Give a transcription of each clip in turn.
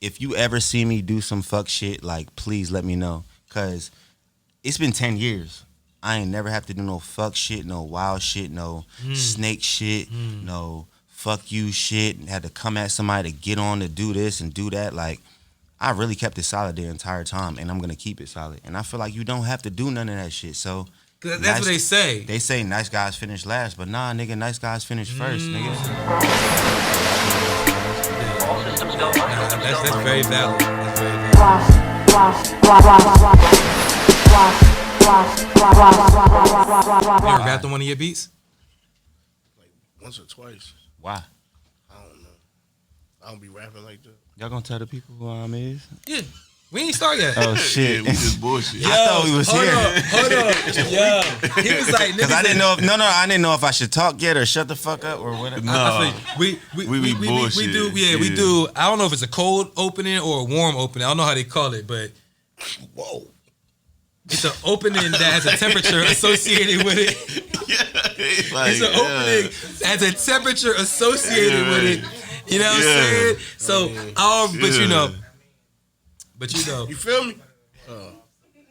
if you ever see me do some fuck shit, like, please let me know. Because it's been 10 years. I ain't never have to do no fuck shit, no wild shit, no snake shit, no fuck you shit. Had to come at somebody to get on to do this and do that. Like, I really kept it solid the entire time, and I'm going to keep it solid. And I feel like you don't have to do none of that shit. So that's what they say. They say nice guys finish last, but nah, nigga, nice guys finish first, nigga. That's very valid. That's very valid. You ever rapped on one of your beats? Like once or twice. Why? I don't know. I don't be rapping like that. Y'all gonna tell the people who I'm is? Yeah. We ain't start yet. Oh shit, we just bullshit. Yo, I thought we was here. Hold on. Yo, he was like, because I didn't know. I didn't know if I should talk yet or shut the fuck up or whatever. No, we do. Yeah, we do. I don't know if it's a cold opening or a warm opening. I don't know how they call it, but whoa, it's an opening that has a temperature associated with it. It's an opening that has a temperature associated with it. You know what I'm saying? So, but you know. But you know. You feel me?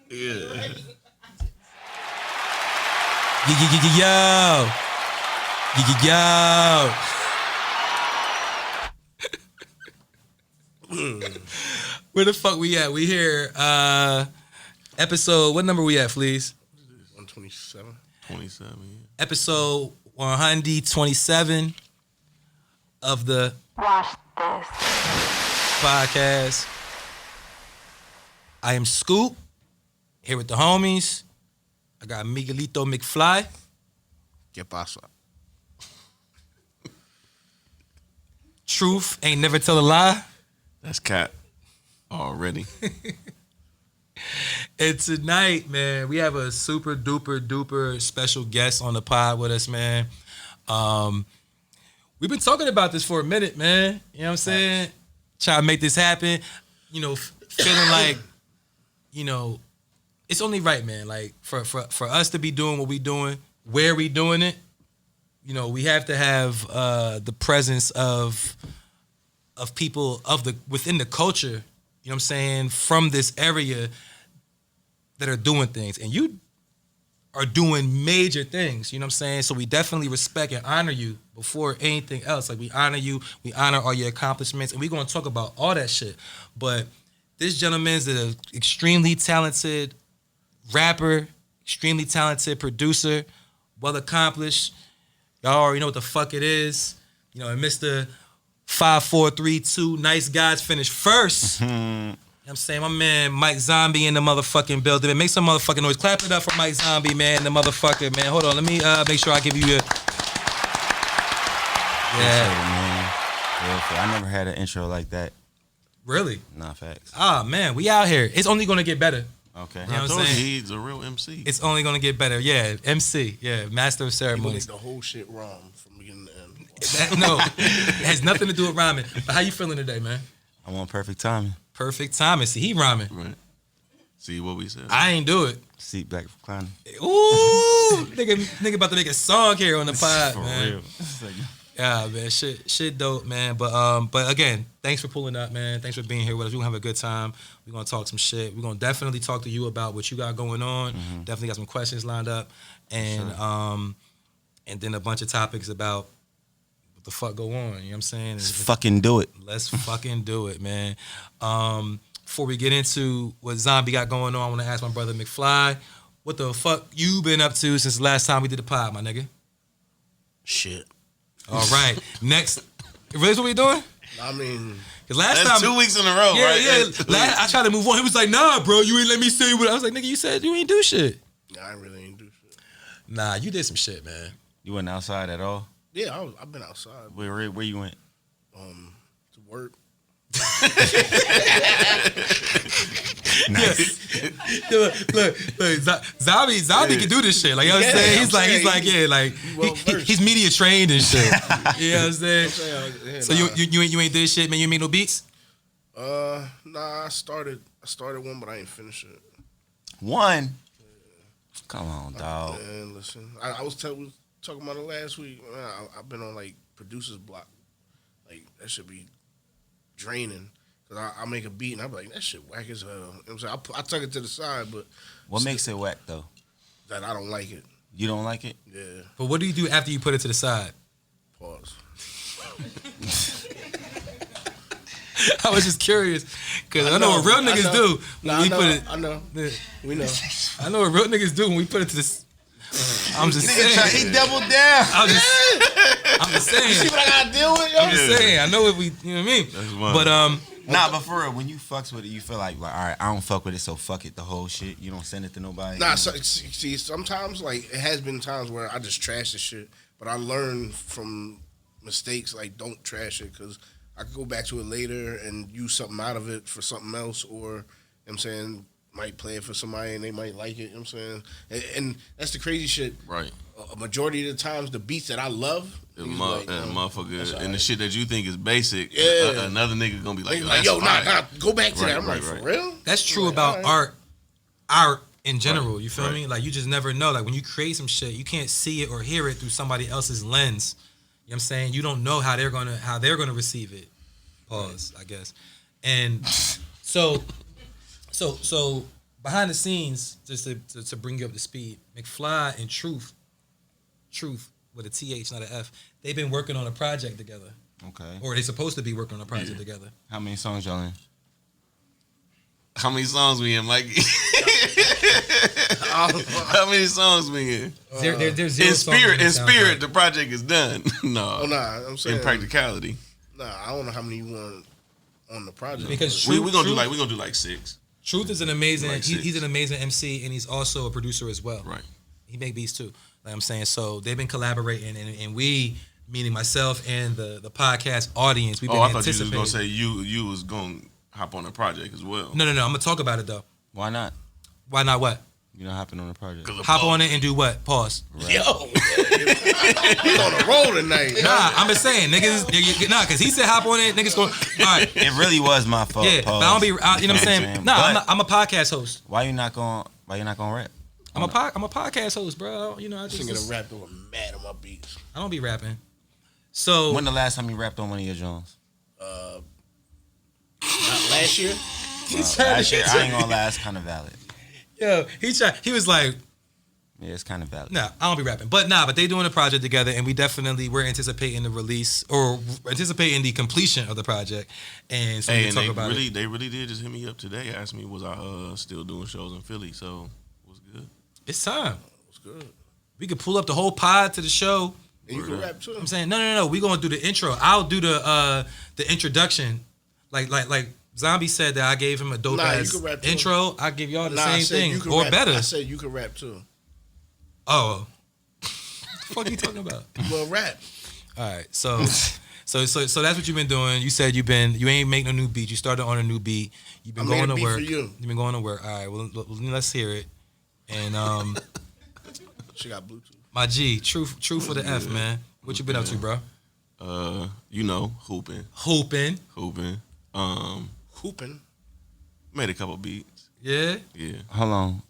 Yeah. Yo. Where the fuck we at? We here. Episode, what number we at, please? 127. 27, yeah. Episode 127 of the Watch This podcast. I am Scoop, here with the homies. I got Miguelito McFly. ¿Qué pasa? Truth ain't never tell a lie. That's cat already. And tonight, man, we have a super duper special guest on the pod with us, man. We've been talking about this for a minute, man. You know what I'm saying? Trying to make this happen. You know, feeling like, you know, it's only right, man. Like for us to be doing what we doing, where we doing it, you know, we have to have the presence of people within the culture, you know what I'm saying, from this area that are doing things. And you are doing major things, you know what I'm saying? So we definitely respect and honor you before anything else. Like, we honor you, we honor all your accomplishments, and we're going to talk about all that shit. But this gentleman's an extremely talented rapper, extremely talented producer, well accomplished. Y'all already know what the fuck it is. You know, and Mr. 5432, nice guys finish first. You know what I'm saying? My man Mike Zombie in the motherfucking building. Make some motherfucking noise. Clap it up for Mike Zombie, man, the motherfucker, man. Hold on, let me make sure I give you a... Yeah. I never had an intro like that. Really? Nah, facts. Ah, man, we out here. It's only gonna get better. Okay. You know what I'm saying? He's a real MC. It's only gonna get better. Yeah, MC. Yeah, master of ceremonies. The whole shit wrong from beginning to end. No, it has nothing to do with rhyming. But how you feeling today, man? I'm on perfect timing. Perfect timing. See, he rhyming. Right. See what we said. I ain't do it. Seat back reclining. Ooh, nigga about to make a song here on the pod, For man. real. Yeah, man, shit dope, man. But again, thanks for pulling up, man. Thanks for being here with us. We're gonna have a good time. We're gonna talk some shit. We're gonna definitely talk to you about what you got going on. Mm-hmm. Definitely got some questions lined up, and and then a bunch of topics about what the fuck go on. You know what I'm saying? Let's fucking do it. Let's fucking do it, man. Before we get into what Zombie got going on, I want to ask my brother McFly, what the fuck you been up to since the last time we did the pod, my nigga? Shit. All right. Next. Really what we doing? I mean, because last That's time 2 weeks in a row, right? Yeah. I tried to move on. He was like, nah, bro, you ain't let me say what I was like, nigga, you said you ain't do shit. I really ain't do shit. Nah, you did some shit, man. You wasn't outside at all? Yeah, I've been outside. Where you went? To work. Nice. Look, Zombie can do this shit. Like, you know what I'm saying? He's media trained and shit. You know what I'm saying? So you ain't did shit, man. You ain't made no beats? Nah, I started one, but I ain't finished it. One? Come on, dog. Man, listen, I was talking about it last week. Man, I've been on like producer's block. Like, that should be draining. Cause I make a beat and I'm like, that shit whack as hell. You know what I'm saying? I tuck it to the side, but What makes it whack though? that I don't like it. You don't like it? Yeah. But what do you do after you put it to the side? Pause. I was just curious because I know what real niggas do when we put it. I know. We know. I know what real niggas do when we put it to this. I'm just saying. He doubled down. I'm just saying. See what I gotta deal with, yo? I'm just saying. I know what we. You know what I mean? That's wild. But Nah, but for real, when you fucks with it, you feel like, all right, I don't fuck with it, so fuck it, the whole shit. You don't send it to nobody. Nah, see, sometimes like it has been times where I just trash the shit, but I learn from mistakes. Like, don't trash it because I could go back to it later and use something out of it for something else, or you know what I'm saying, might play it for somebody and they might like it. You know what I'm saying, and that's the crazy shit. Right. A majority of the times, the beats that I love, motherfucker, and the shit that you think is basic, Yeah. another nigga gonna be like, like, yo, nah, fire. go back to Right, that. I'm right, like, right. for real? that's true Like, about all right. art in general. You feel Right. me? Like you just never know. Like when you create some shit, you can't see it or hear it through somebody else's lens. You know what I'm saying? You don't know how they're gonna receive it. Pause, I guess. And so behind the scenes, just to bring you up to speed, McFly and Truth with a TH, not an F, they've been working on a project together. Okay. Or they're supposed to be working on a project together. How many songs y'all in? How many songs we in, Mikey? How many songs we in? There's zero In songs spirit, on in the spirit, soundtrack. the project is done. No. Oh, nah, I'm saying. In practicality. Nah, I don't know how many you want on the project. Because We Truth, gonna Truth, do like 6. Truth is an amazing. Like He's 6. an amazing MC, and he's also a producer as well. Right. He make beats too. Like I'm saying, so they've been collaborating, and we, meaning myself and the podcast audience, we've been I thought you was anticipating. gonna say you was gonna hop on the project as well. No. I'm gonna talk about it though. Why not? Why not? What? You don't happen on the project. Hop on it and do what? Pause. Yo, he's on a roll tonight. Nah, I'm just saying, niggas. Because he said hop on it, niggas going. All right. It really was my fault. Yeah, but I don't be. You know what I'm saying? Nah, I'm a podcast host. Why you not gonna rap? I'm a podcast host, bro. You know, I Singing just a rap over mad on my beats. I don't be rapping. So When the last time you rapped on one of your Jones? Not last year. Last year, I ain't gonna lie, it's kind of valid. Yo, he was like, Yeah, it's kind of valid. nah, I don't be rapping. But they doing a project together, and we're anticipating the release or anticipating the completion of the project. And so we Hey, can and talk they about really, it. they really did just hit me up today. Asked me was I still doing shows in Philly. So what's good. It's time. It's good. We could pull up the whole pod to the show. And you can rap too. I'm saying no. We gonna do the intro. I'll do the introduction. Like Zombie said that I gave him a dope Nah, you ass can rap too. intro. I give y'all the I same said thing you can or rap. better. I said you can rap too. Oh, what the fuck you talking about? Well, rap. All right, so that's what you've been doing. You said you ain't make no new beat. You started on a new beat. You've been I made going a to beat work. for you. You've been going to work. All right, well let's hear it. And She got Bluetooth. my G, true for the F, man. What you been up to, bro? Hooping. Hooping. Hooping. Made a couple beats. Yeah. Yeah. Hold on.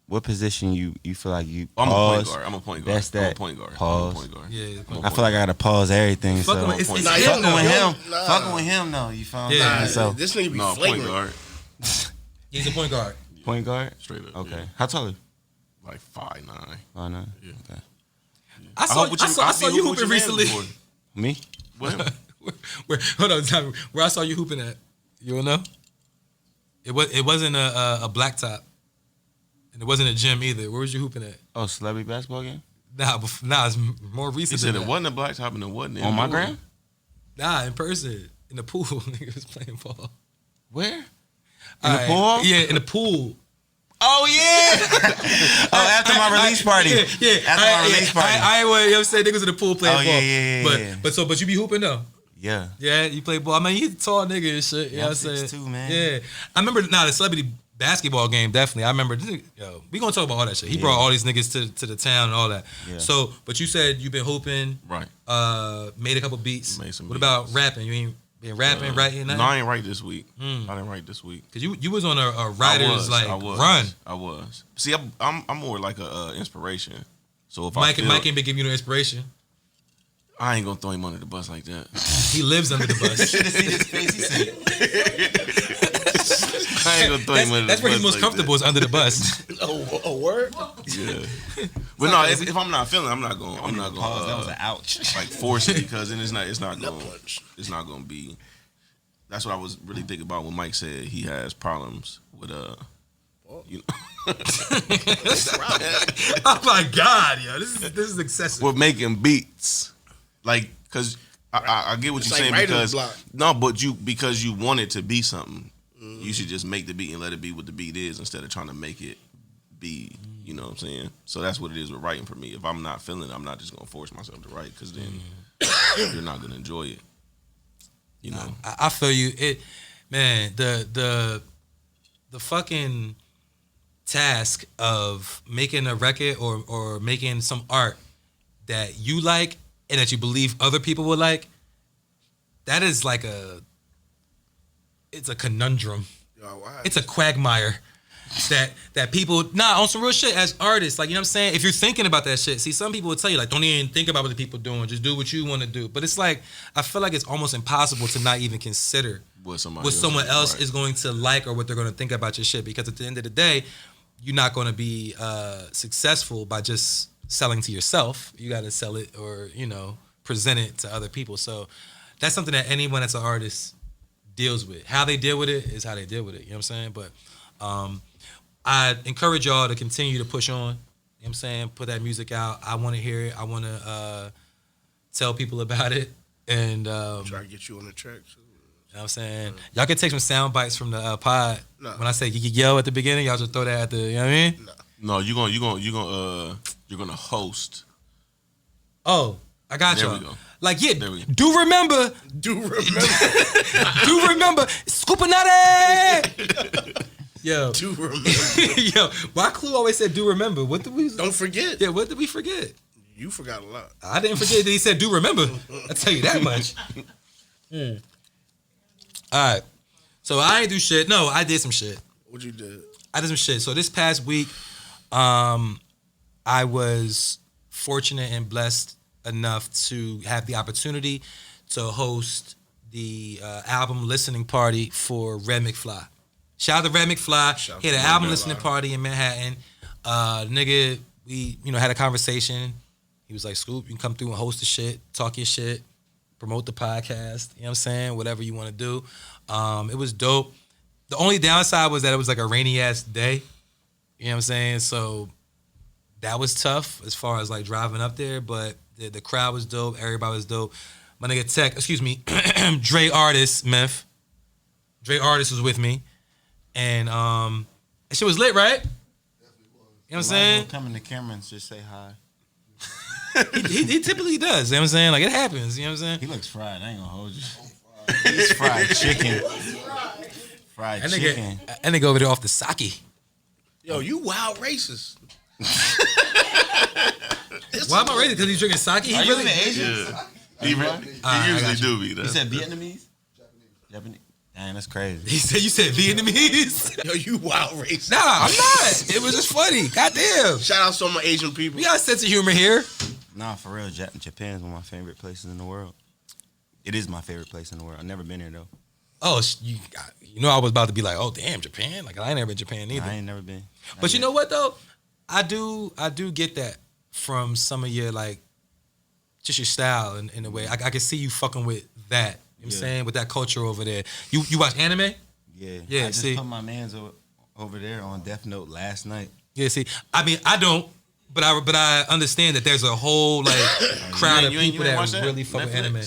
What position you feel like you I'm pause? a point guard. That's I'm that. a point guard. Pause. I'm a point guard. Yeah. I'm a I point feel like I gotta pause everything. Fucking So with- it's Nah, him, fucking though. with him, Nah. fucking with him though. You feel me? Yeah. Nah, So this nigga be No, point flagrant. guard. He's a point guard. point guard. Straight up. Okay. Yeah. how tall are you? Like 5'9". Oh no. Yeah. Okay. I saw hope what I saw be you hooping hooping with your man recently. before. Me? With him. Hold on, time. Where I saw you hooping at? You don't know? It wasn't a blacktop, and it wasn't a gym either. Where was you hooping at? Oh, celebrity basketball game? Nah, it's more He recent. said than it that. wasn't a blacktop and it wasn't On my indoor. gram? Nah, in person, in the pool. Nigga was playing ball. Where? In All the right. pool? Yeah, in the pool. Oh yeah. Oh, after my release party. Yeah. After my release party. I you know what I'm saying? Niggas in the pool playing Oh, ball. yeah. But you be hooping though. Yeah. Yeah, you play ball. I mean, he's a tall nigga and shit. You know I'm what I'm saying? 6'2", man. Yeah. I remember the celebrity basketball game, definitely. I remember, yo, we gonna talk about all that shit. He brought all these niggas to the town and all that. Yeah. So, but you said you've been hooping, Right. made a couple beats. Made some what beats. about rapping? You ain't been rapping, writing, nothing? No, I ain't write this week. I didn't write this week. Cause you was on a writer's I run. was. See, I'm more like a inspiration. So if Mike I feel, ain't been giving you no inspiration. I ain't gonna throw him under the bus like that. He lives under the bus. Should have seen his face. He said, I ain't gonna throw him under That's the where he's bus most like comfortable is under the bus. A word? Yeah. But no, if I'm not feeling, I'm not going. Pause. That was an ouch. Like force it because then it's not Nut going. punch. It's not going to be. That's what I was really thinking about when Mike said he has problems with you know. Oh my God, yo, this is excessive. With making beats, like because I get what It's you're like saying writer's because block. no, but because you want it to be something, you should just make the beat and let it be what the beat is instead of trying to make it be. You know what I'm saying? So that's what it is with writing for me. If I'm not feeling it, I'm not just gonna force myself to write because then you're not gonna enjoy it. You know, I feel you. It, man, the fucking task of making a record or making some art that you like and that you believe other people will like, that is like it's a conundrum. Yo, why? It's a quagmire that people on some real shit as artists, like, you know what I'm saying? If you're thinking about that shit, see, some people will tell you, like, don't even think about what the people doing, just do what you want to do. But it's like, I feel like it's almost impossible to not even consider what someone else is going to like or what they're going to think about your shit, because at the end of the day, you're not going to be successful by just selling to yourself. You got to sell it or, you know, present it to other people. So that's something that anyone that's an artist deals with. How they deal with it is how they deal with it. You know what I'm saying? But I encourage y'all to continue to push on. You know what I'm saying? Put that music out. I want to hear it. I want to tell people about it. And Try to get you on the track. Too. You know what I'm saying? Y'all can take some sound bites from the pod. No. When I say yo at the beginning, y'all just throw that at the, you know what I mean? No. No, you're gonna host. Oh, I got There y'all. we go. Like, yeah, There we go. do remember, Do remember. Scoopinati! Yo. Do remember. Yo, why Clue always said do remember? What did we Don't forget. Yeah, what did we forget? You forgot a lot. I didn't forget that he said do remember. I tell you that much. All right. So I ain't do shit. No, I did some shit. What you did? I did some shit. So this past week, I was fortunate and blessed enough to have the opportunity to host the album listening party for Red McFly. Shout out to Red McFly. He had an album listening party in Manhattan. Nigga, we had a conversation. He was like, Scoop, you can come through and host the shit, talk your shit, promote the podcast, you know what I'm saying? Whatever you want to do. It was dope. The only downside was that it was like a rainy ass day. You know what I'm saying? So that was tough as far as like driving up there, but the crowd was dope. Everybody was dope. My nigga Dre Artist, Meth. Dre Artist was with me. And that shit was lit, right? You know what I'm saying? Come in the camera and just say hi. he typically does. You know what I'm saying? Like, it happens. You know what I'm saying? He looks fried. I ain't gonna hold you. He's fried chicken. Fried chicken. That nigga over there off the sake. Yo, you wild racist. Why am I racist? Because he's drinking sake? He Are you really even Asian? Yeah. He usually do be that. You said Vietnamese? Japanese. Dang, that's crazy. You said Vietnamese? Yo, you wild racist. Nah, I'm not. It was just funny. Goddamn. Shout out to all my Asian people. We got a sense of humor here. Nah, for real. Japan is one of my favorite places in the world. It is my favorite place in the world. I've never been here though. Oh, you know I was about to be like, oh damn, Japan. Like, I ain't never been to Japan either. I ain't never been. But you know what though? I do get that from some of your like, just your style in a way. I can see you fucking with that. You know what I'm saying? With that culture over there. You watch anime? Yeah. Yeah, I just see. put my mans over there on Death Note last night. Yeah, see. I mean, I don't, but I understand that there's a whole like crowd of people that really fuck with anime.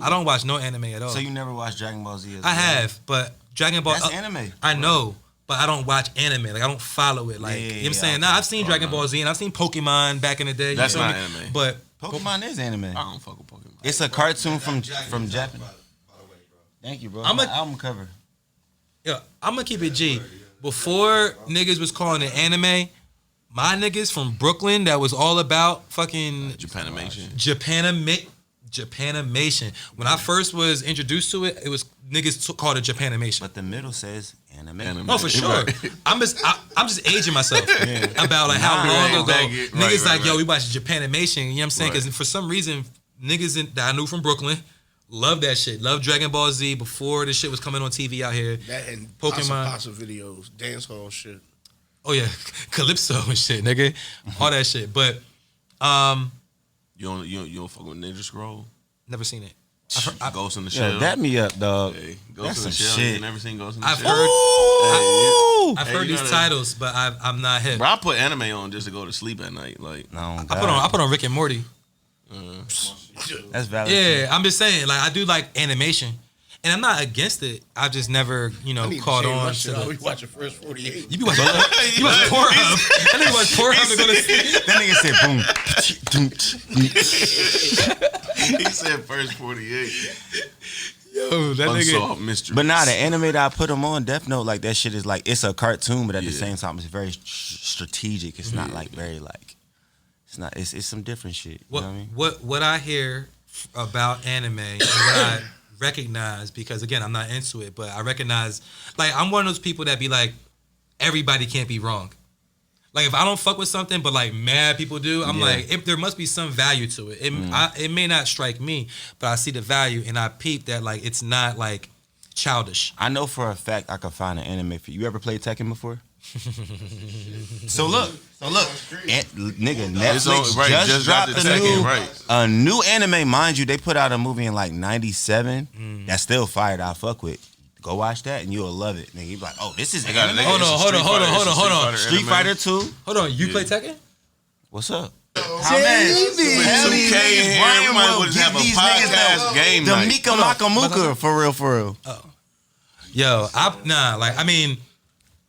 I don't watch no anime at all. So you never watched Dragon Ball Z? I have, but Dragon Ball. That's anime. I know, but I don't watch anime. Like, I don't follow it. Like, you know what I'm saying? Nah, I've seen Dragon Ball Z and I've seen Pokemon back in the day. That's not me? anime. But Pokemon is anime. I don't fuck with Pokemon. It's a cartoon from Japan. Thank you, bro. My album cover. Yeah, I'm gonna keep it G. Before niggas was calling it anime, my niggas from Brooklyn that was all about fucking Japanimation. When I first was introduced to it, it was niggas called it Japanimation. But the middle says anime. Oh, for sure. I'm just aging myself about like how long ago niggas yo, we watched Japanimation. You know what I'm saying? Because for some reason, niggas that I knew from Brooklyn Love that shit. Love Dragon Ball Z before this shit was coming on TV out here. That and Pokemon. Pasa videos, dance hall shit. Oh yeah, Calypso and shit, nigga. All that shit. But You don't fuck with Ninja Scroll? never seen it. Ghost in the Yeah, Shell. dap me up, dog. Hey, That's Ghost in the some Shell. shit. You never seen Ghost in the I've Shell? heard Ooh. I've Hey, heard you these gotta- titles, but I'm not hip. Bro, I put anime on just to go to sleep at night. Like, No, I put on Rick and Morty. That's valid. Yeah, I'm just saying, like I do like animation. And I'm not against it. I've just never, I need caught to change my on shit. to I the always watch the first 48. You be watching you watch Pornhub. That nigga watch Pornhub to go to sleep. That nigga said boom. he said first 48. Yo, that nigga. Unsolved mystery. But nah, the anime that I put them on, Death Note, like that shit is like it's a cartoon, but at the Yeah. same time, it's very strategic. It's not like very like. It's not. It's some different shit. You know what I mean? What I hear about anime and what I recognize, because again I'm not into it, but I recognize, like I'm one of those people that be like, everybody can't be wrong. Like if I don't fuck with something, but like mad people do, I'm Yeah. like, if there must be some value to it. It may not strike me, but I see the value and I peep that like it's not like childish. I know for a fact I could find an anime for you. You ever played Tekken before? So look, nigga, It's Netflix on- right, just got dropped the Tekken, right. a new anime. Mind you, they put out a movie in like '97. That's still fire that I fuck with. Go watch that and you'll love it. Nigga, you be like, oh, this is got anime? it. Hold on, hold on. Street Fighter 2. Hold on, you play Tekken? What's up? How man? With 2K in here, we might as well just have a podcast game the night. Mika Maka Muka, for real. Yo,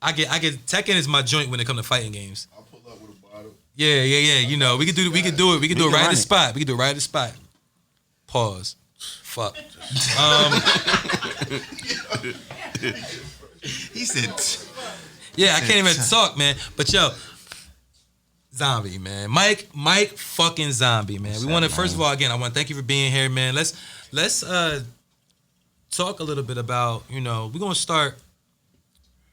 I get Tekken is my joint when it comes to fighting games. I'll pull up with a bottle. Yeah. We can do it. We can do it right run at the it. spot. We can do it right at the spot. Pause. Fuck. He said, Yeah, I can't even talk, man. But yo, Zombie, man. Mike fucking Zombie, man. We want to first of all, again, I want to thank you for being here, man. Let's talk a little bit about, we're gonna start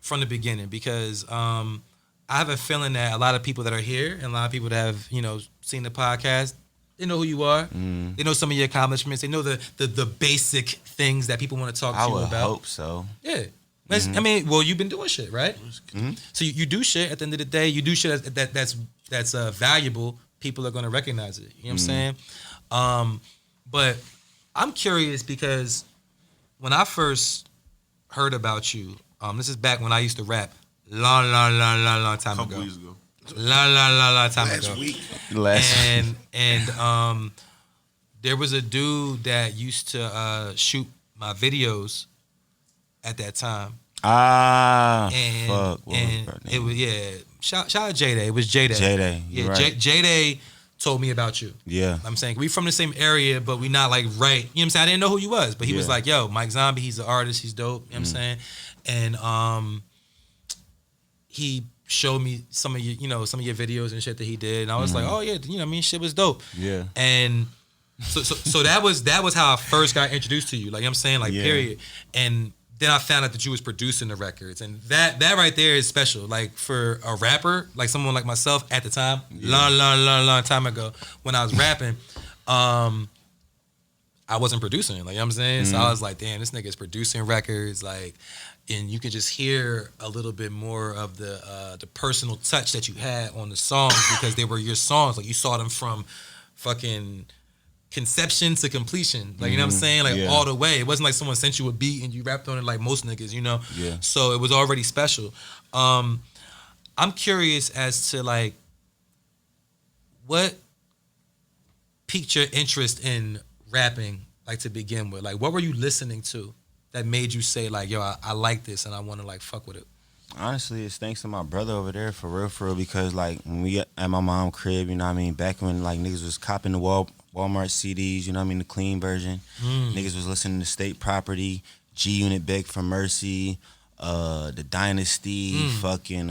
from the beginning because I have a feeling that a lot of people that are here and a lot of people that have, seen the podcast, they know who you are. They know some of your accomplishments. They know the basic things that people want to talk I to you would about. hope so. Yeah. You've been doing shit, right? So you do shit at the end of the day. You do shit that's valuable. People are going to recognize it. You know what I'm saying? But I'm curious because when I first heard about you, this is back when I used to rap long time A couple ago. weeks ago. Long time Last ago. week. And there was a dude that used to shoot my videos at that time. Fuck. What was And her it name? was shout out J-Day. It was J-Day. J-Day, Yeah, you're right. J-Day told me about you. Yeah. I'm saying we from the same area, but we not like right. You know what I'm saying? I didn't know who you was, but he was Yeah. like, yo, Mike Zombie, he's an artist, he's dope. You know what I'm saying? And he showed me some of your videos and shit that he did. And I was like, oh yeah, shit was dope. Yeah. And so that was how I first got introduced to you. Like, you know what I'm saying? Like, Yeah. period. And then I found out that you was producing the records. And that right there is special. Like, for a rapper, like someone like myself at the time, long time ago, when I was rapping, I wasn't producing. Like, you know what I'm saying? So I was like, damn, this nigga is producing records. Like, and you could just hear a little bit more of the personal touch that you had on the songs because they were your songs. Like, you saw them from fucking conception to completion. Like, you know what I'm saying? Like, Yeah. all the way. It wasn't like someone sent you a beat and you rapped on it like most niggas, Yeah. So it was already special. I'm curious as to, like, what piqued your interest in rapping, like, to begin with? Like, what were you listening to that made you say, like, yo, I like this and I want to, like, fuck with it? Honestly, it's thanks to my brother over there, for real, because, like, when we at my mom's crib, you know what I mean, back when, like, niggas was copping the Walmart CDs, you know what I mean, the clean version. Niggas was listening to State Property, G-Unit, Beg for Mercy, The Dynasty, fucking,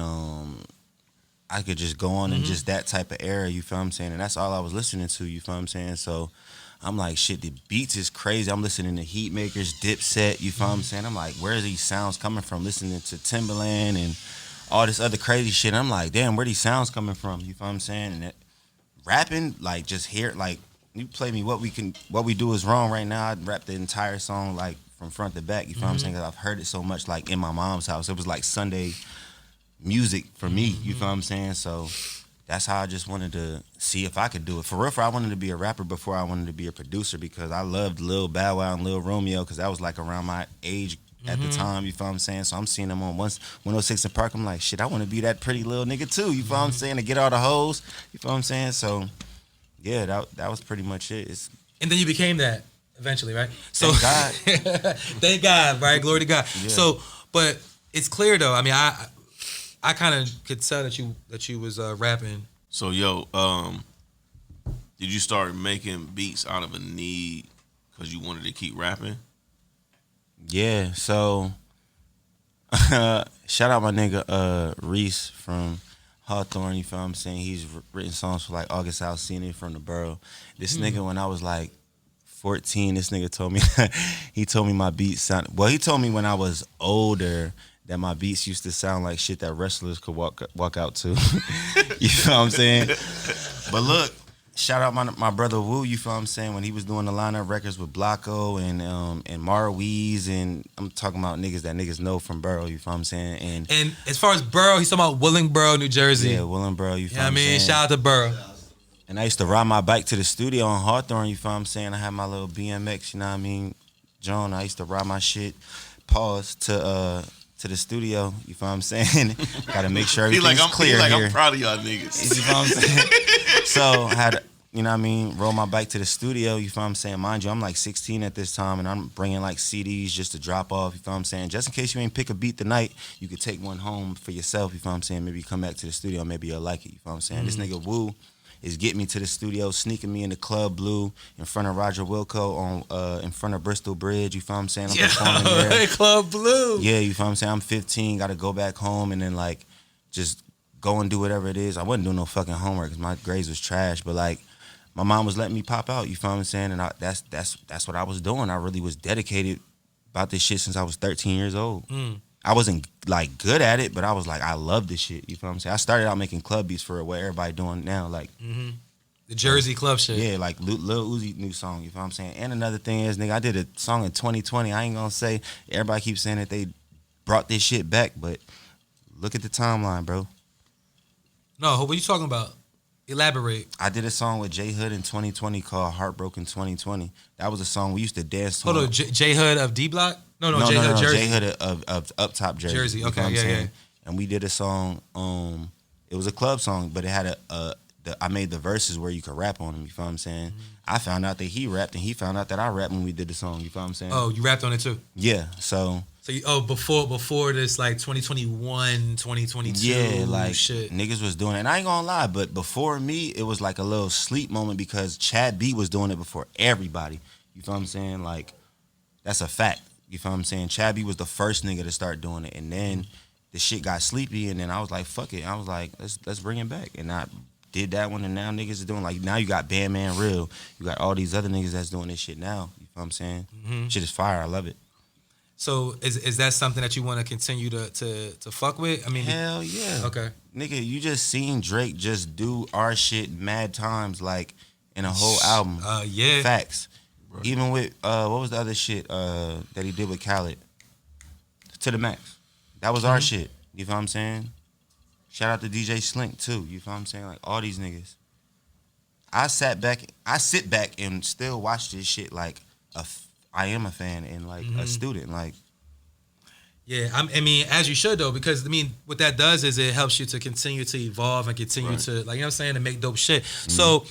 I could just go on in just that type of era, you feel what I'm saying? And that's all I was listening to, you feel what I'm saying? So I'm like, shit, the beats is crazy. I'm listening to Heatmakers, Dipset, you feel what I'm saying? I'm like, where are these sounds coming from? Listening to Timbaland and all this other crazy shit. And I'm like, damn, where these sounds coming from? You feel what I'm saying? And rapping, like, just hear, like, you play me what we do is wrong right now. I'd rap the entire song like from front to back. You feel what I'm saying? 'Cause I've heard it so much like in my mom's house. It was like Sunday music for me. You feel what I'm saying? So that's how I just wanted to see if I could do it. For real, I wanted to be a rapper before I wanted to be a producer because I loved Lil Bow Wow and Lil Romeo because that was like around my age at the time. You feel what I'm saying? So I'm seeing them on 106 in Park. I'm like, shit, I want to be that pretty little nigga too. You feel what I'm saying? To get all the hoes. You feel what I'm saying? So yeah, that was pretty much it. And then you became that eventually, right? So Thank God. thank God, right? Glory to God. Yeah. So, but it's clear though. I mean, I kind of could tell that you was rapping. So yo, did you start making beats out of a need because you wanted to keep rapping? Yeah, so shout out my nigga Reese from Hawthorne, you feel what I'm saying? He's written songs for like August Alsina from the Borough. This nigga, when I was like 14, this nigga told me he told me my beats sound well, he told me when I was older that my beats used to sound like shit that wrestlers could walk out to. You feel what I'm saying? But look, shout out my brother Wu, you feel what I'm saying? When he was doing the lineup records with Blocko and Mara Weeze, and I'm talking about niggas that niggas know from Borough, you feel what I'm saying? And as far as Borough, he's talking about Willingboro, New Jersey. yeah, Willingboro, you feel Yeah, what I'm saying? shout out to Borough. And I used to ride my bike to the studio on Hawthorne, you feel what I'm saying? I had my little BMX, you know what I mean? John, I used to ride my shit, pause, to the studio, you feel what I'm saying? Gotta make sure everything's clear here. I'm proud of y'all niggas. You feel what I'm saying? So I had, you know what I mean, roll my bike to the studio, you feel what I'm saying? Mind you, I'm like 16 at this time, and I'm bringing like CDs just to drop off, you feel what I'm saying? Just in case you ain't pick a beat tonight, you could take one home for yourself, you feel what I'm saying? Maybe you come back to the studio, maybe you'll like it, you feel what I'm saying? This nigga Woo is getting me to the studio, sneaking me in the Club Blue in front of Roger Wilco on in front of Bristol Bridge, you feel what I'm saying? I'm performing there. Club Blue. Yeah, you feel what I'm saying? I'm 15, gotta go back home and then like just go and do whatever it is. I wasn't doing no fucking homework because my grades was trash, but like my mom was letting me pop out, you feel what I'm saying? And that's what I was doing. I really was dedicated about this shit since I was 13 years old. I wasn't like good at it, but I was like, I love this shit. You feel what I'm saying? I started out making club beats for what everybody doing now, like the Jersey club shit. Yeah, like Lil Uzi new song. You feel what I'm saying? And another thing is, nigga, I did a song in 2020. I ain't gonna say everybody keeps saying that they brought this shit back, but look at the timeline, bro. No, what are you talking about? Elaborate. I did a song with J Hood in 2020 called Heartbroken 2020. That was a song we used to dance to. Hold on, J Hood of D Block? No, J Hood Jersey. J Hood of Up Top Jersey. Jersey, You feel okay, what I'm yeah, saying? yeah. And we did a song. It was a club song, but it had I made the verses where you could rap on them. You feel what I'm saying? I found out that he rapped, and he found out that I rapped when we did the song. You feel what I'm saying? Oh, you rapped on it too? Yeah. So before this like 2021, 2022 yeah, like shit. Niggas was doing it. And I ain't gonna lie, but before me, it was like a little sleep moment because Chad B was doing it before everybody. You feel what I'm saying? Like, that's a fact. You feel what I'm saying? Chad B was the first nigga to start doing it. And then the shit got sleepy, and then I was like, fuck it. I was like, let's bring it back. And I did that one, and now niggas are doing, like, now you got Bandman Real. You got all these other niggas that's doing this shit now. You feel what I'm saying? Shit is fire. I love it. So is that something that you want to continue to fuck with? I mean, hell yeah. Okay. Nigga, you just seen Drake just do our shit mad times, like, in a whole album. Yeah. Facts. Right. Even with, what was the other shit that he did with Khaled? To the Max. That was our shit. You feel what I'm saying? Shout out to DJ Slink, too. You feel what I'm saying? Like, all these niggas. I sit back and still watch this shit like I am a fan and like a student. Like, yeah, I mean, as you should though, because I mean, what that does is it helps you to continue to evolve and continue to, like, you know what I'm saying, to make dope shit. So,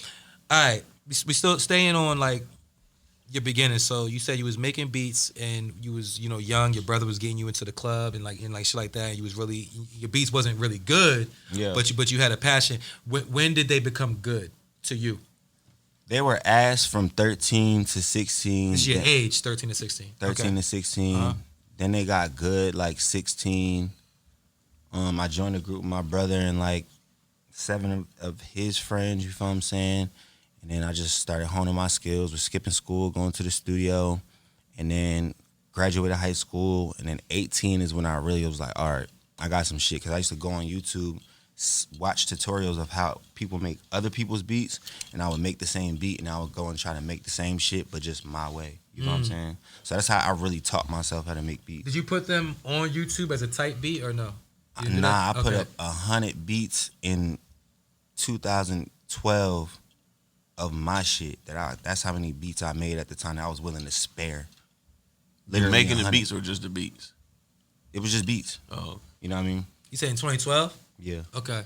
all right, we still staying on like your beginning. So you said you was making beats and you was, you know, young. Your brother was getting you into the club and like shit like that. And you was really, your beats wasn't really good. Yeah. But you had a passion. When did they become good to you? They were ass from 13 to 16. It's your age, 13 to 16. 13 to 16. Then they got good like 16. I joined a group with my brother and like 7 of his friends, you feel what I'm saying? And then I just started honing my skills with skipping school, going to the studio, and then graduated high school. And then 18 is when I really was like, all right, I got some shit. Because I used to go on YouTube, watch tutorials of how people make other people's beats, and I would make the same beat, and I would go and try to make the same shit, but just my way. You know what I'm saying? So that's how I really taught myself how to make beats. Did you put them on YouTube as a type beat or no? Nah, I put up 100 beats in 2012 of my shit. That's how many beats I made at the time that I was willing to spare. Literally making 100. the beats or just the beats? It was just beats. Oh. You know what I mean? You said in 2012? Yeah. Okay.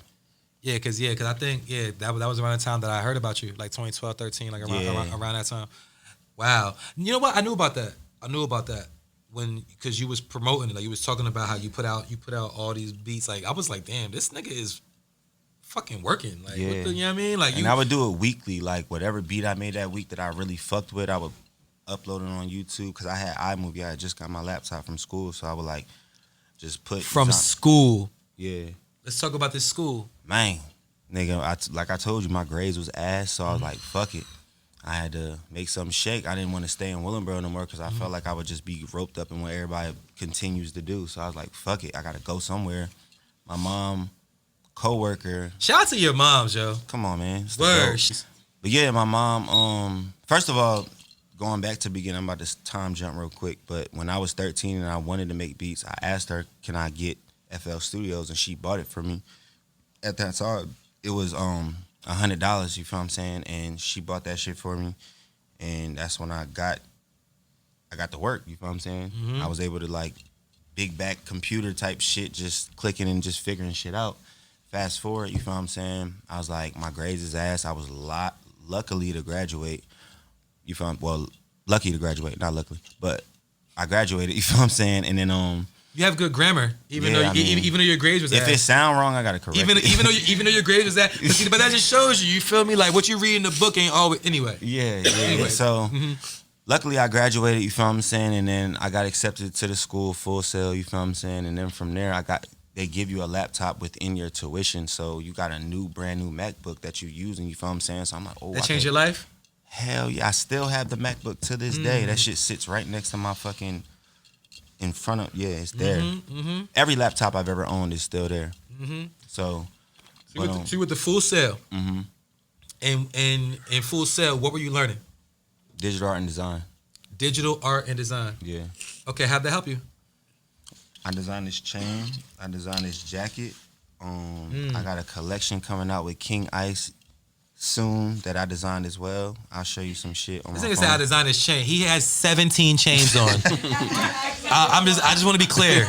Yeah, cause I think that was around the time that I heard about you, like 2012, 13, like around that time. Wow. You know what? I knew about that because you was promoting it. Like you was talking about how you put out all these beats. Like I was like, damn, this nigga is fucking working. Like Yeah. you know what I mean? Like And I would do it weekly. Like whatever beat I made that week that I really fucked with, I would upload it on YouTube because I had iMovie. I had just got my laptop from school, so I would like just put from school. Yeah. Let's talk about this school. Man, nigga, like I told you, my grades was ass, so I was like, fuck it. I had to make something shake. I didn't want to stay in Willingboro no more because I felt like I would just be roped up in what everybody continues to do. So I was like, fuck it, I gotta go somewhere. My mom, coworker. Shout out to your moms, yo. Come on, man. It's the Word. GOAT. But yeah, my mom, first of all, going back to the beginning, I'm about to time jump real quick, but when I was 13 and I wanted to make beats, I asked her, can I get FL Studios, and she bought it for me. At that time, it was $100, you feel what I'm saying? And she bought that shit for me, and that's when I got to work, you feel what I'm saying? Mm-hmm. I was able to like big back computer type shit, just clicking and just figuring shit out. Fast forward, you feel what I'm saying? I was like, my grades is ass. I was luckily to graduate. You feel lucky to graduate, not luckily, but I graduated. You feel what I'm saying? And then you have good grammar, even though your grades was if ass. it sound wrong, I gotta correct even it. even though your grades was that, but that just shows you feel me? Like what you read in the book ain't always anyway. Yeah. Anyway. So luckily I graduated. You feel what I'm saying? And then I got accepted to the school Full Sail. You feel what I'm saying? And then from there, they give you a laptop within your tuition, so you got a brand new MacBook that you using. You feel what I'm saying? So I'm like, That changed your life? Hell yeah, I still have the MacBook to this day. That shit sits right next to my fucking, in front of, it's there. Every laptop I've ever owned is still there. So you with the Full Sail. And in Full Sail, what were you learning? Digital art and design. Digital art and design. Yeah. Okay, how'd that help you? I designed this chain. I designed this jacket. I got a collection coming out with King Ice soon that I designed as well. I'll show you some shit on This my nigga phone. said I designed his chain. He has 17 chains on. I just want to be clear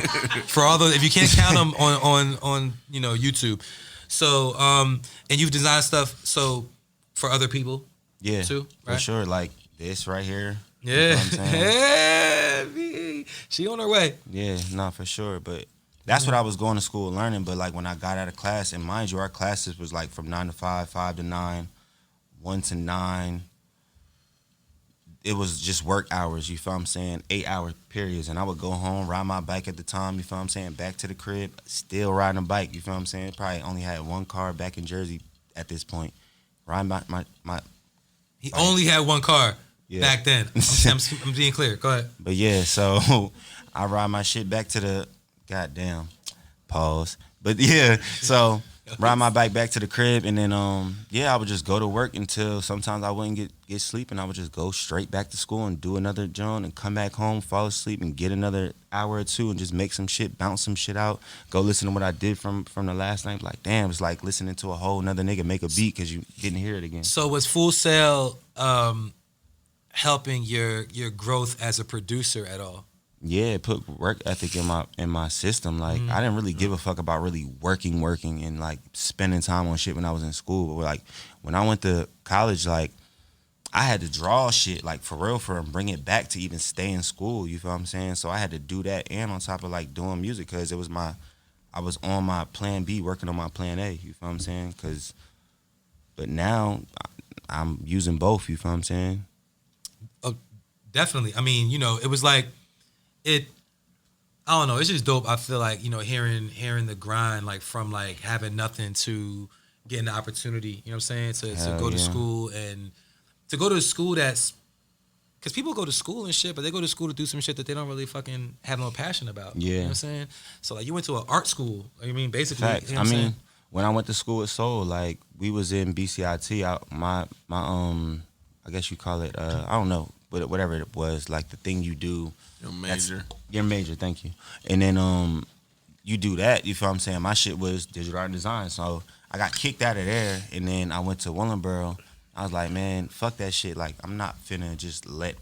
for all those, if you can't count them on YouTube. So and you've designed stuff so for other people. Yeah, too, right? for sure. Like this right here. Yeah. You know what I'm saying? Yeah. She on her way. Yeah, not for sure. But that's what I was going to school learning. But like when I got out of class, and mind you, our classes was like from 9 to 5, 5 to 9, 1 to 9. It was just work hours, you feel what I'm saying? 8-hour periods. And I would go home, ride my bike at the time, you feel what I'm saying? Back to the crib, still riding a bike, you feel what I'm saying? Probably only had one car back in Jersey at this point. Riding my He only had one car back then. I'm being clear. Go ahead. But yeah, so I ride my shit back to the goddamn pause. But yeah, so ride my bike back to the crib, and then I would just go to work until sometimes I wouldn't get sleep, and I would just go straight back to school and do another joint and come back home, fall asleep, and get another hour or two and just make some shit, bounce some shit out, go listen to what I did from the last night. Like, damn, it's like listening to a whole nother nigga make a beat because you didn't hear it again. So was Full Sail helping your growth as a producer at all? Yeah, it put work ethic in my system. Like I didn't really give a fuck about really working and like spending time on shit when I was in school. But like when I went to college, like I had to draw shit like for real and bring it back to even stay in school. You feel what I'm saying? So I had to do that and on top of like doing music because I was on my plan B, working on my plan A. You feel what I'm saying? But now I'm using both. You feel what I'm saying? Oh, definitely. I mean, it was like. I don't know. It's just dope. I feel like hearing the grind like from like having nothing to getting the opportunity. You know what I'm saying? To go to school and to go to a school that's because people go to school and shit, but they go to school to do some shit that they don't really fucking have no passion about. Yeah. You know what I'm saying? So like you went to an art school. I mean, basically. Facts. You know what I'm saying? when I went to school at Seoul, like we was in BCIT. I guess you call it. I don't know, but whatever it was, like the thing you do. Your major. Your major, thank you. And then you do that. You feel what I'm saying? My shit was digital art and design, so I got kicked out of there, and then I went to Willenboro. I was like, man, fuck that shit. Like, I'm not finna just let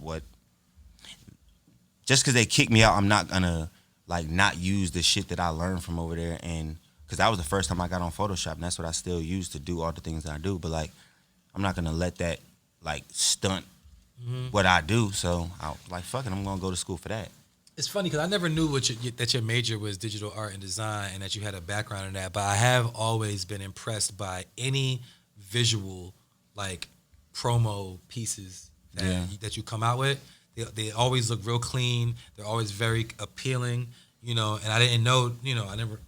just because they kicked me out, I'm not gonna like not use the shit that I learned from over there. And because that was the first time I got on Photoshop, and that's what I still use to do all the things that I do. But like, I'm not gonna let that like stunt what I do. So I was like, fuck it, I'm gonna go to school for that. It's funny because I never knew that your major was digital art and design and that you had a background in that. But I have always been impressed by any visual, like, promo pieces that you come out with. They always look real clean. They're always very appealing, and I didn't know, I never,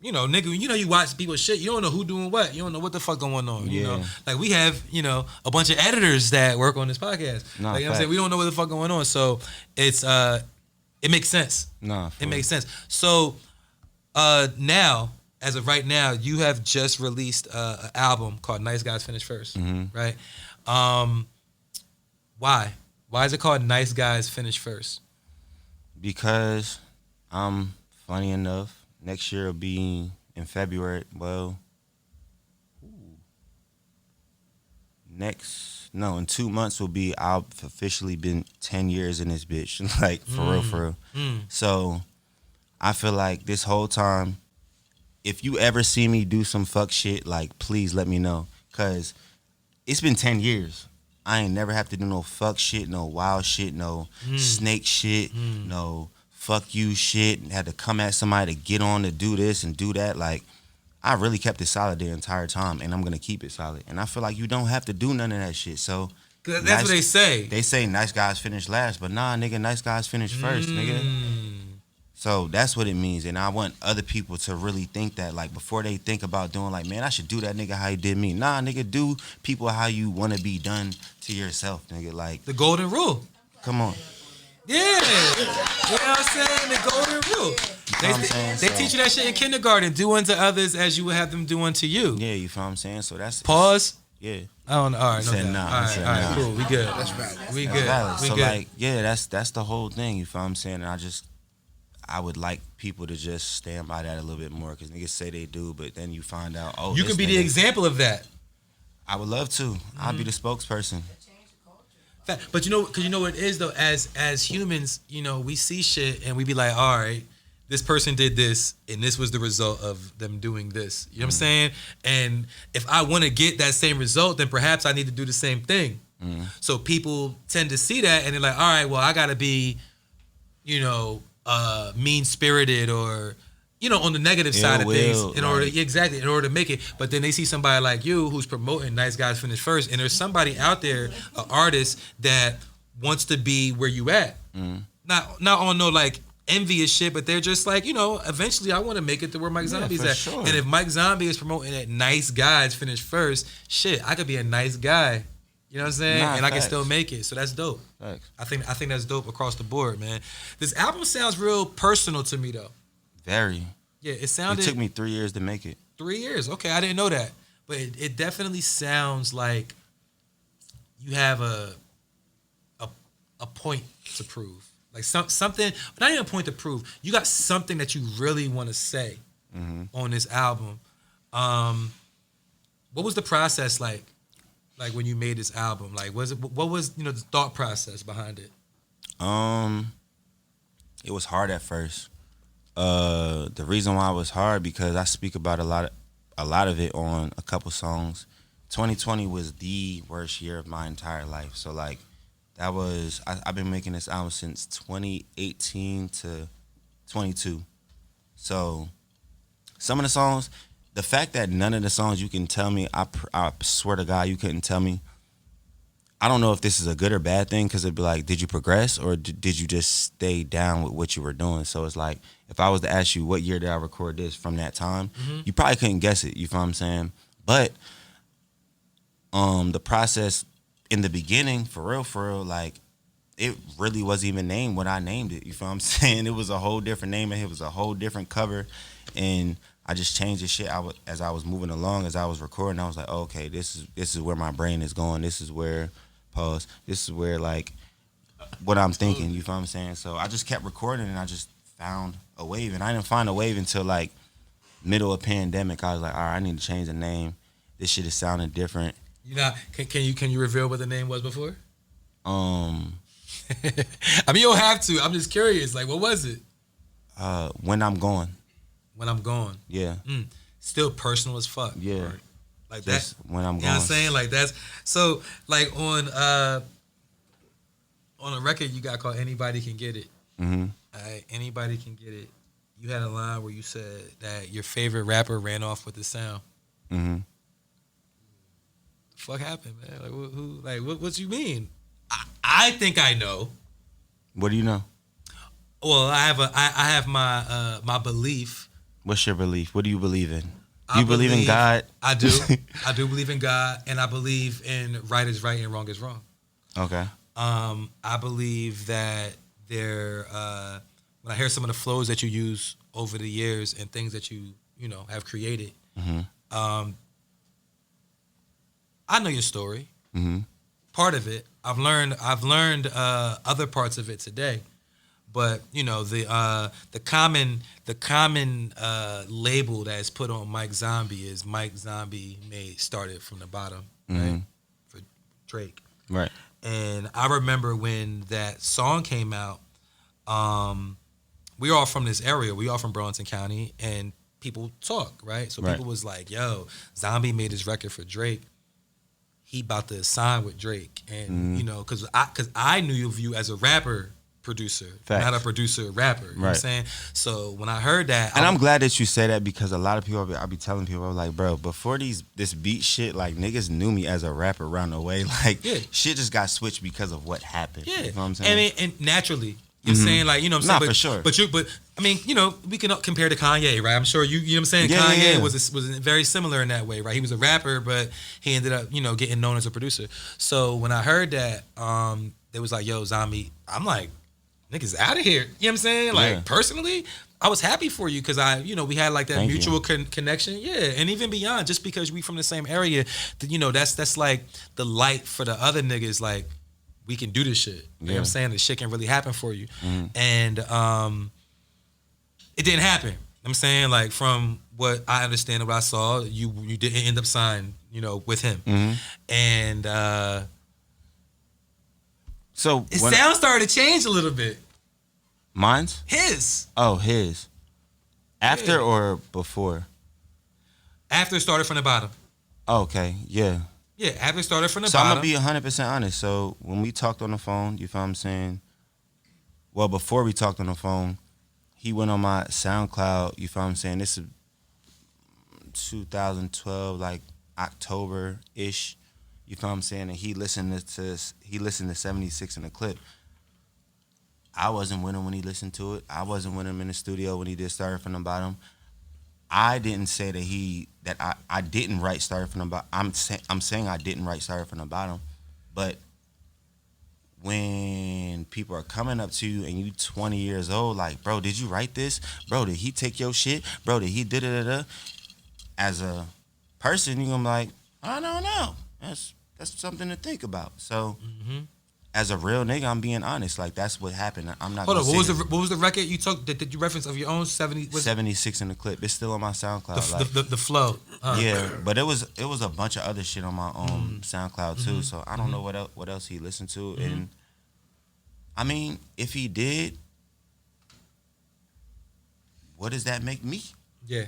nigga, you watch people's shit, you don't know who doing what. You don't know what the fuck going on, you know? Like, we have, a bunch of editors that work on this podcast. Nah, like, you know what I'm saying? We don't know what the fuck going on. So it's, it makes sense. It makes sense. So now, as of right now, you have just released an album called Nice Guys Finish First, right? Why? Why is it called Nice Guys Finish First? Because funny enough, next year will be in February. Well, in 2 months will be, I'll officially been 10 years in this bitch. Like, for real. So I feel like this whole time, if you ever see me do some fuck shit, like, please let me know. Because it's been 10 years. I ain't never have to do no fuck shit, no wild shit, no snake shit, no fuck you shit. Had to come at somebody to get on to do this and do that. Like, I really kept it solid the entire time, and I'm going to keep it solid. And I feel like you don't have to do none of that shit. So that's what they say. They say nice guys finish last, but nah, nigga, nice guys finish first, nigga. So that's what it means. And I want other people to really think that, like, before they think about doing, like, man, I should do that nigga how he did me. Nah, nigga, do people how you want to be done to yourself, nigga. Like, the golden rule. Come on. Yeah. You know what I'm saying? The golden rule. They teach you that shit in kindergarten. Do unto others as you would have them do unto you. Yeah, you feel what I'm saying? So that's... Pause. Yeah. I don't know. All right. Said nah. All right, cool. We good. That's valid. We good. So, like, yeah, that's the whole thing, you feel what I'm saying? And I would like people to just stand by that a little bit more, because niggas say they do, but then you find out, oh, you can be the example of that. I would love to. I'll be the spokesperson. But because you know what it is though, as humans, we see shit and we be like, all right, this person did this and this was the result of them doing this. You know what I'm saying? And if I want to get that same result, then perhaps I need to do the same thing. So people tend to see that and they're like, all right, well, I gotta be, mean-spirited or, on the negative side of things in order to make it. But then they see somebody like you who's promoting Nice Guys Finish First, and there's somebody out there, an artist that wants to be where you at. Not on no like envious shit, but they're just like, eventually I want to make it to where Mike Zombie's at. Sure. And if Mike Zombie is promoting that Nice Guys Finish First, shit, I could be a nice guy. You know what I'm saying? And I can still make it. So that's dope. Facts. I think that's dope across the board, man. This album sounds real personal to me though. Very. Yeah, it sounded... It took me 3 years to make it. 3 years? Okay, I didn't know that. But it definitely sounds like you have a point to prove. Like something, but not even a point to prove. You got something that you really want to say on this album. What was the process like when you made this album? Like, what was the thought process behind it? It was hard at first. The reason why it was hard, because I speak about a lot of it on a couple songs. 2020 was the worst year of my entire life. So like, that was I've been making this album since 2018 to 22. So some of the songs, the fact that none of the songs you can tell me, I swear to God you couldn't tell me. I don't know if this is a good or bad thing, because it'd be like, did you progress or did you just stay down with what you were doing? So it's like, if I was to ask you what year did I record this from that time, you probably couldn't guess it, you feel what I'm saying? But the process in the beginning, for real, like, it really wasn't even named what I named it. You feel what I'm saying? It was a whole different name and it was a whole different cover. And I just changed the shit as I was moving along, as I was recording. I was like, oh, okay, this is where my brain is going. This is where, pause, this is where, like, what I'm thinking. You feel what I'm saying? So I just kept recording and I just found a wave. And I didn't find a wave until, like, middle of pandemic. I was like, all right, I need to change the name. This shit is sounding different. You know, can you reveal what the name was before? I mean, you don't have to. I'm just curious. Like, what was it? When I'm Gone. When I'm Gone. Yeah. Still personal as fuck. Yeah. Right? Like Just that. When I'm You Gone. know what I'm saying? Like that's so. Like on a record you got called Anybody Can Get It. Mm-hmm. Anybody Can Get It. You had a line where you said that your favorite rapper ran off with the sound. Mm-hmm. The fuck happened, man? Like who? Like what you mean? I think I know. What do you know? Well, I have my my belief. What's your belief? What do you believe in? I You believe in God? I do. I do believe in God, and I believe in right is right and wrong is wrong. Okay. I believe that when I hear some of the flows that you use over the years and things that you know have created, Mm-hmm. I know your story. Mm-hmm. Part of it, I've learned other parts of it today. But you know the common label that is put on Mike Zombie is Mike Zombie started from the bottom, right? Mm-hmm. For Drake, Right. and I remember when that song came out. We all from this area. We all from Burlington County, and people talk, right? So Right. people was like, "Yo, Zombie made his record for Drake. He about to sign with Drake," and you know, because I knew of you as a rapper. Producer, Facts. not a producer, rapper. You know what I'm Right. saying? So when I heard that, And I'm glad that you say that because a lot of people, I be telling people, I'm like, bro, before this beat shit, like niggas knew me as a rapper around the way. Like Yeah. shit just got switched because of what happened. yeah, You know what I'm saying? and naturally, you're saying like, you know what I'm saying? Nah, But, for sure. But I mean, you know, we can compare to Kanye, right? I'm sure you know what I'm saying? Yeah, Kanye yeah. was very similar in that way, right? He was a rapper, but he ended up, you know, getting known as a producer. So when I heard that, they was like, yo, Zombie, I'm like, niggas out of here. You know what I'm saying? Like, Yeah. personally, I was happy for you because we had like that Thank mutual connection. Yeah, and even beyond, just because we from the same area, you know, that's like the light for the other niggas, like, we can do this shit. You know what I'm saying? This shit can really happen for you. And it didn't happen. You know what I'm saying? Like, from what I understand and what I saw, you didn't end up signing, you know, with him. And So his when sound started to change a little bit. mine's? His. Oh, his. After Yeah. or before? After it started from the bottom. Oh, okay, yeah. Yeah, after it started from the So I'm bottom. gonna be 100% honest. So when we talked on the phone, you feel what I'm saying? Well, before we talked on the phone, he went on my SoundCloud. You feel what I'm saying? This is 2012, like October-ish. You feel what I'm saying? And he listened to 76 in the clip. I wasn't with him when he listened to it. I wasn't with him in the studio when he did Started From the Bottom. I didn't say that I didn't write Started From the Bottom. I'm saying I didn't write Started From the Bottom. But when people are coming up to you and you 20 years old, like, bro, did you write this? Bro, did he take your shit? Bro, did he da-da-da-da? As a person, you're gonna be like, I don't know. That's something to think about. So, as a real nigga, I'm being honest. Like, that's what happened. I'm not. Hold on, gonna what was the record you took? Did you reference of your own 76 in the clip. It's still on my SoundCloud. the flow? Yeah, but it was a bunch of other shit on my own SoundCloud too. So I don't know what else he listened to. And I mean, if he did, what does that make me? Yeah.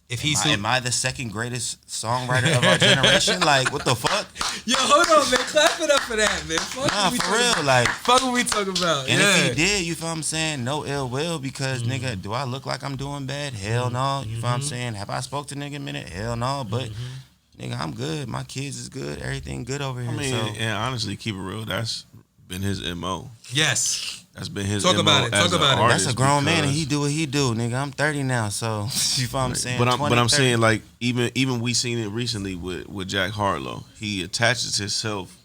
If Am I the second greatest songwriter of our generation? Like, what the fuck? Yo, hold on, man. Clap it up for that, man. Fuck Nah, what we for talking real. about. Like, Fuck what we talking about. and yeah. if he did, you feel what I'm saying? No ill will because, nigga, do I look like I'm doing bad? Hell no. You feel what I'm saying? Have I spoke to nigga a minute? Hell no. But, nigga, I'm good. My kids is good. Everything good over here. I mean, so. and honestly, keep it real. That's been his MO. Yes. That's been his Talk MO about it. as Talk an about it. artist That's a grown man, and because- he do what he do, nigga. I'm 30 now, so you feel what I'm saying? But 20, I'm 30. saying, like, even we seen it recently with Jack Harlow. He attaches himself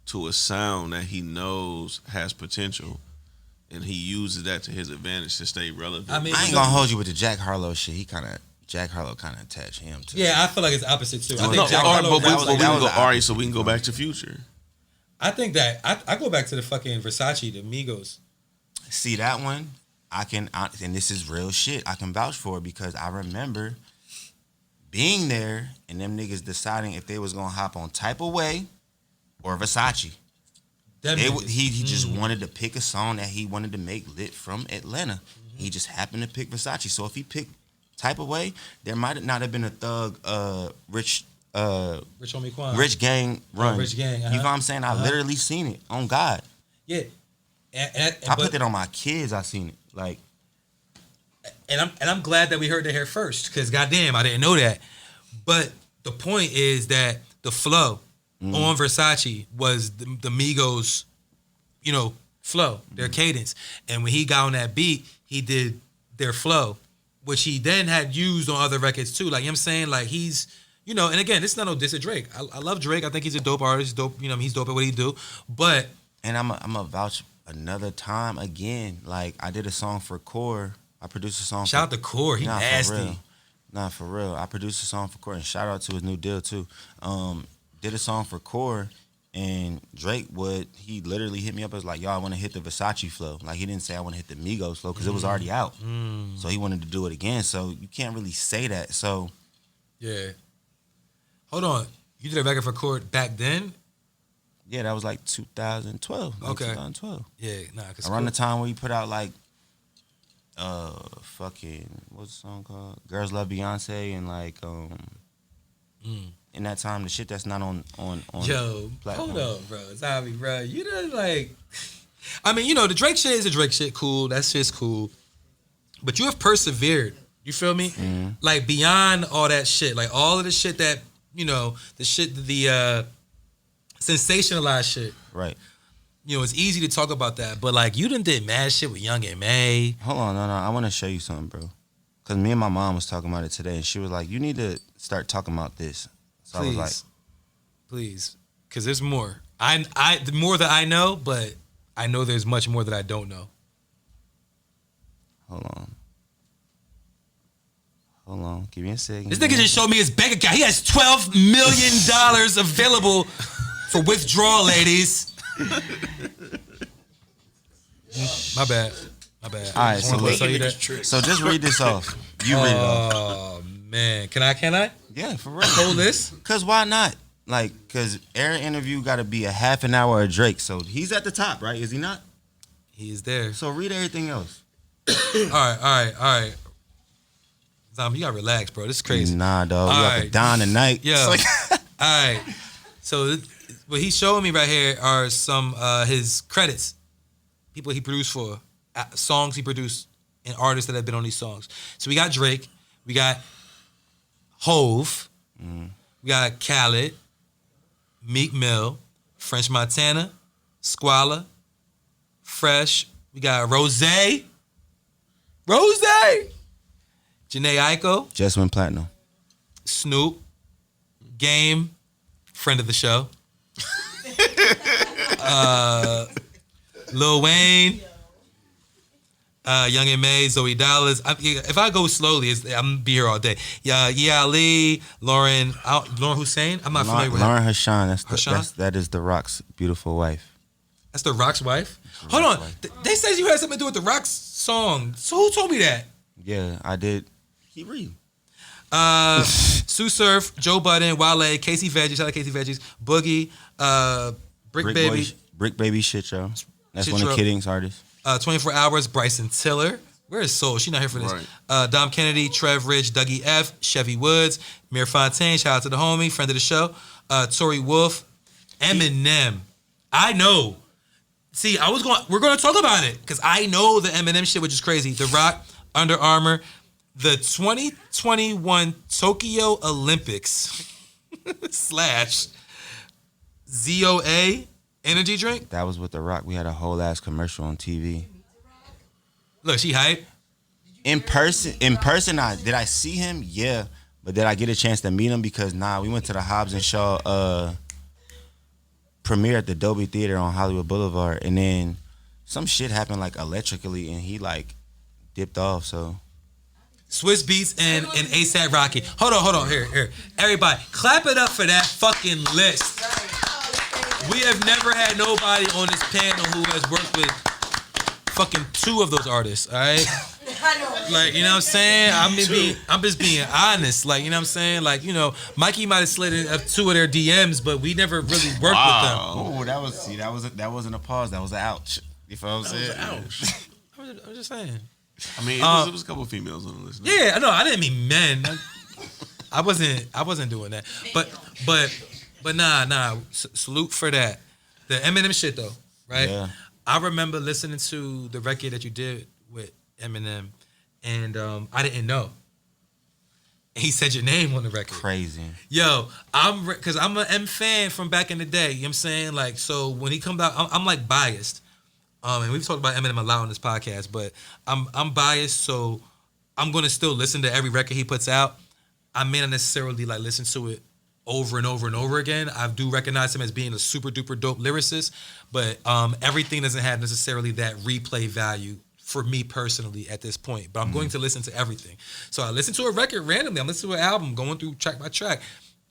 to a sound that he knows has potential, and he uses that to his advantage to stay relevant. I mean, I ain't gonna hold you with the Jack Harlow shit. Jack Harlow kind of attached him to. Yeah, I feel like it's opposite too. I think No, Jack all right, Harlow but we raps can like go. that. All right, so we can go back to Future. I think that I go back to the fucking Versace, the Migos. See that one? And this is real shit. I can vouch for it because I remember being there and them niggas deciding if they was gonna hop on Type of Way or Versace. He just wanted to pick a song that he wanted to make lit from Atlanta. Mm-hmm. He just happened to pick Versace. So if he picked Type of Way, there might not have been a Thug Rich Homie Quan. Rich Gang run. Rich Gang. You know what I'm saying? I literally seen it on God. Yeah. I put that on my kids. I seen it. Like, and I'm glad that we heard it here first, because goddamn, I didn't know that. But the point is that the flow on Versace was the Migos, flow, their cadence. And when he got on that beat, he did their flow, which he then had used on other records too. Like, you know what I'm saying? Like, he's, and again, this is not no diss at Drake. I love Drake. I think he's a dope artist. Dope, he's dope at what he do. But and I'm a vouch another time again. Like, I did a song for Core. I produced a song. Shout out to Core. He nasty. Nah, for real. I produced a song for Core, and shout out to his new deal too. Did a song for Core, and Drake he literally hit me up as like, yo, I want to hit the Versace flow. Like, he didn't say I want to hit the Migos flow because it was already out. So he wanted to do it again. So you can't really say that. So yeah. Hold on. You did a record for Core back then? yeah, that was like 2012. Okay. 2012. Yeah, cause Around the time where he put out like what's the song called? Girls Love Beyonce, and like in that time the shit that's not on Yo, platform. hold on, bro. Zombie, bro. You know, like, I mean, the Drake shit is a Drake shit. Cool. That shit's cool. But you have persevered. You feel me? Mm-hmm. Like, beyond all that shit, like all of the shit that, the sensationalized shit. Right. It's easy to talk about that, but like, you done did mad shit with Young and May. Hold on, no, I want to show you something, bro. Cause me and my mom was talking about it today, and she was like, "You need to start talking about this." So Please. I was like, "Please," because there's more. The more that I know, but I know there's much more that I don't know. Hold on, give me a second. This nigga just showed me his bank account. He has $12 million available for withdrawal, ladies. My bad. All right, so just read this off. You read it off. Oh man, can I? Yeah, for real. Hold this. Cause why not? Like, cause Aaron interview got to be a half an hour of Drake, so he's at the top, right? Is he not? He is there. So read everything else. All right. Zombie, you gotta relax, bro. This is crazy. Nah, dog. We All up and down tonight. Yeah. All right. So what he's showing me right here are some his credits, people he produced for, songs he produced, and artists that have been on these songs. So we got Drake, we got Hove, we got Khaled, Meek Mill, French Montana, Squala, Fresh. We got Rose, Janae Aiko, Just went platinum. Snoop, Game, friend of the show. Lil Wayne, Young and May, Zoe Dallas. If I go slowly, I'm gonna be here all day. Yeah, Ali, Lauren Hussein. I'm not familiar with her. Lauren Hashan. That is The Rock's beautiful wife. That's The Rock's wife. Hold on, they said you had something to do with The Rock's song. So who told me that? Yeah, I did. Keep reading. Sue Surf, Joe Budden, Wale, Casey Veggies, shout out Casey Veggies, Boogie, Brick Baby, Brick Baby shit, yo. That's Shit one of Show. Kid Ink's artists. 24 Hours, Bryson Tiller. Where is Soul? She's not here for this. Right. Dom Kennedy, Trev Ridge, Dougie F, Chevy Woods, Mir Fontaine, shout out to the homie, friend of the show, Tory Wolf, Eminem. I know. See, we're gonna talk about it because I know the Eminem shit, which is crazy. The Rock, Under Armour, the 2021 Tokyo Olympics / ZOA energy drink. That was with The Rock. We had a whole ass commercial on TV. Look, she hype. In person, did I see him? Yeah. But did I get a chance to meet him? Because we went to the Hobbs and Shaw premiere at the Dolby Theater on Hollywood Boulevard, and then some shit happened like electrically, and he like dipped off. So Swiss Beats and ASAP Rocky. Hold on. Here. Everybody, clap it up for that fucking list. We have never had nobody on this panel who has worked with fucking 2 of those artists, all right? Like, you know what I'm saying? I'm just being honest. Like, you know what I'm saying? Like, you know, Mikey might have slid in 2 of their DMs, but we never really worked with them. Oh, that wasn't a pause. That was an ouch. You feel what I'm saying? Ouch. I'm just saying. I mean, it was a couple females on the list. Yeah, no, I didn't mean men. I wasn't doing that. But nah. Salute for that. The Eminem shit though, right? Yeah. I remember listening to the record that you did with Eminem, and I didn't know. He said your name on the record. Crazy. Yo, because I'm an M fan from back in the day. You know what I'm saying? Like, so when he comes out, I'm like biased. And we've talked about Eminem a lot on this podcast, but I'm biased, so I'm gonna still listen to every record he puts out. I may not necessarily like listen to it over and over and over again. I do recognize him as being a super duper dope lyricist, but everything doesn't have necessarily that replay value for me personally at this point. But I'm going to listen to everything. So I listen to a record randomly. I'm listening to an album, going through track by track.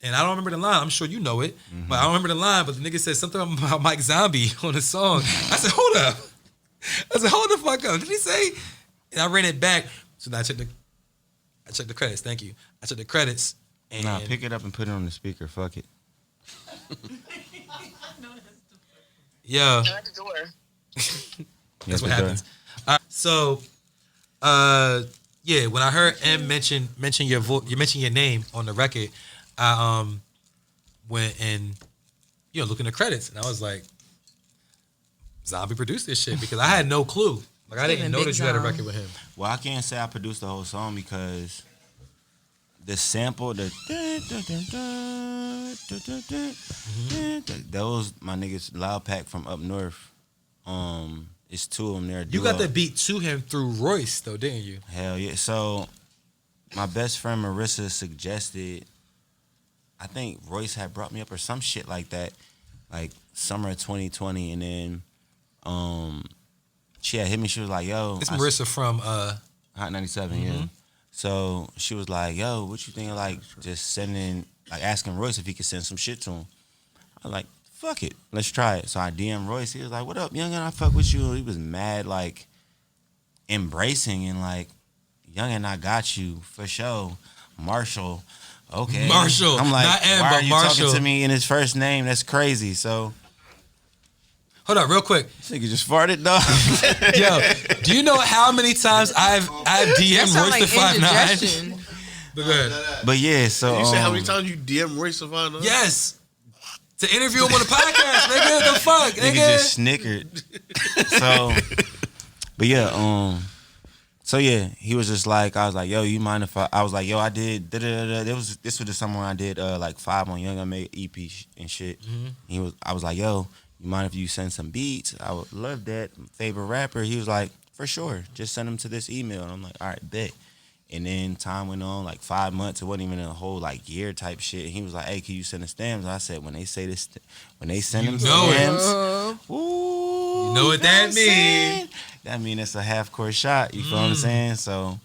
And I don't remember the line. I'm sure you know it, but I don't remember the line. But the nigga said something about Mike Zombie on the song. I said, hold up. I said, hold the fuck up. Did he say? And I ran it back. So now I checked the credits. Thank you. I checked the credits. And Nah, pick it up and put it on the speaker. Fuck it. Yo. At the door. That's what happens. So, yeah, when I heard M mention your name on the record, I went and looked in the credits, and I was like, Zombie produced this shit, because I had no clue. Like, I didn't know that you had a record with him. Well, I can't say I produced the whole song because the sample, that was my niggas Loud Pack from up north. It's 2 of them there. You got the beat to him through Royce, though, didn't you? Hell yeah. So my best friend Marissa suggested, I think Royce had brought me up or some shit like that, like summer of 2020, and then she had hit me. She was like, yo. It's Marissa from Hot 97, yeah. So she was like, yo, what you think of like just sending, like asking Royce if he could send some shit to him? I was like, fuck it, let's try it. So I DM Royce. He was like, what up, youngin'? I fuck with you. He was mad, like embracing and like, youngin', I got you for sure. Marshall, okay. Marshall, I'm like, not M, why but are you Marshall. talking to me in his first name? That's crazy. So hold up, real quick. this nigga just farted, dog. Yo, do you know how many times I've DM'd Royce the 5'9"? But go ahead. But yeah, so You said how many times you DM Royce Savannah? Yes. To interview him on the podcast, nigga. The fuck, nigga just snickered. So, but yeah, so yeah, he was just like, I was like, yo, you mind if I was like, yo, I did this was the summer when I did like 5 on Young I made EP and shit. I was like, yo, you mind if you send some beats? I would love that. Favorite rapper. He was like, for sure, just send them to this email. And I'm like, all right, bet. And then time went on, like 5 months. It wasn't even a whole like year type shit. And he was like, hey, can you send the stems? I said, when they say this, when they send them stems, ooh, you know what that mean? That mean it's a half court shot. You feel what I'm saying? So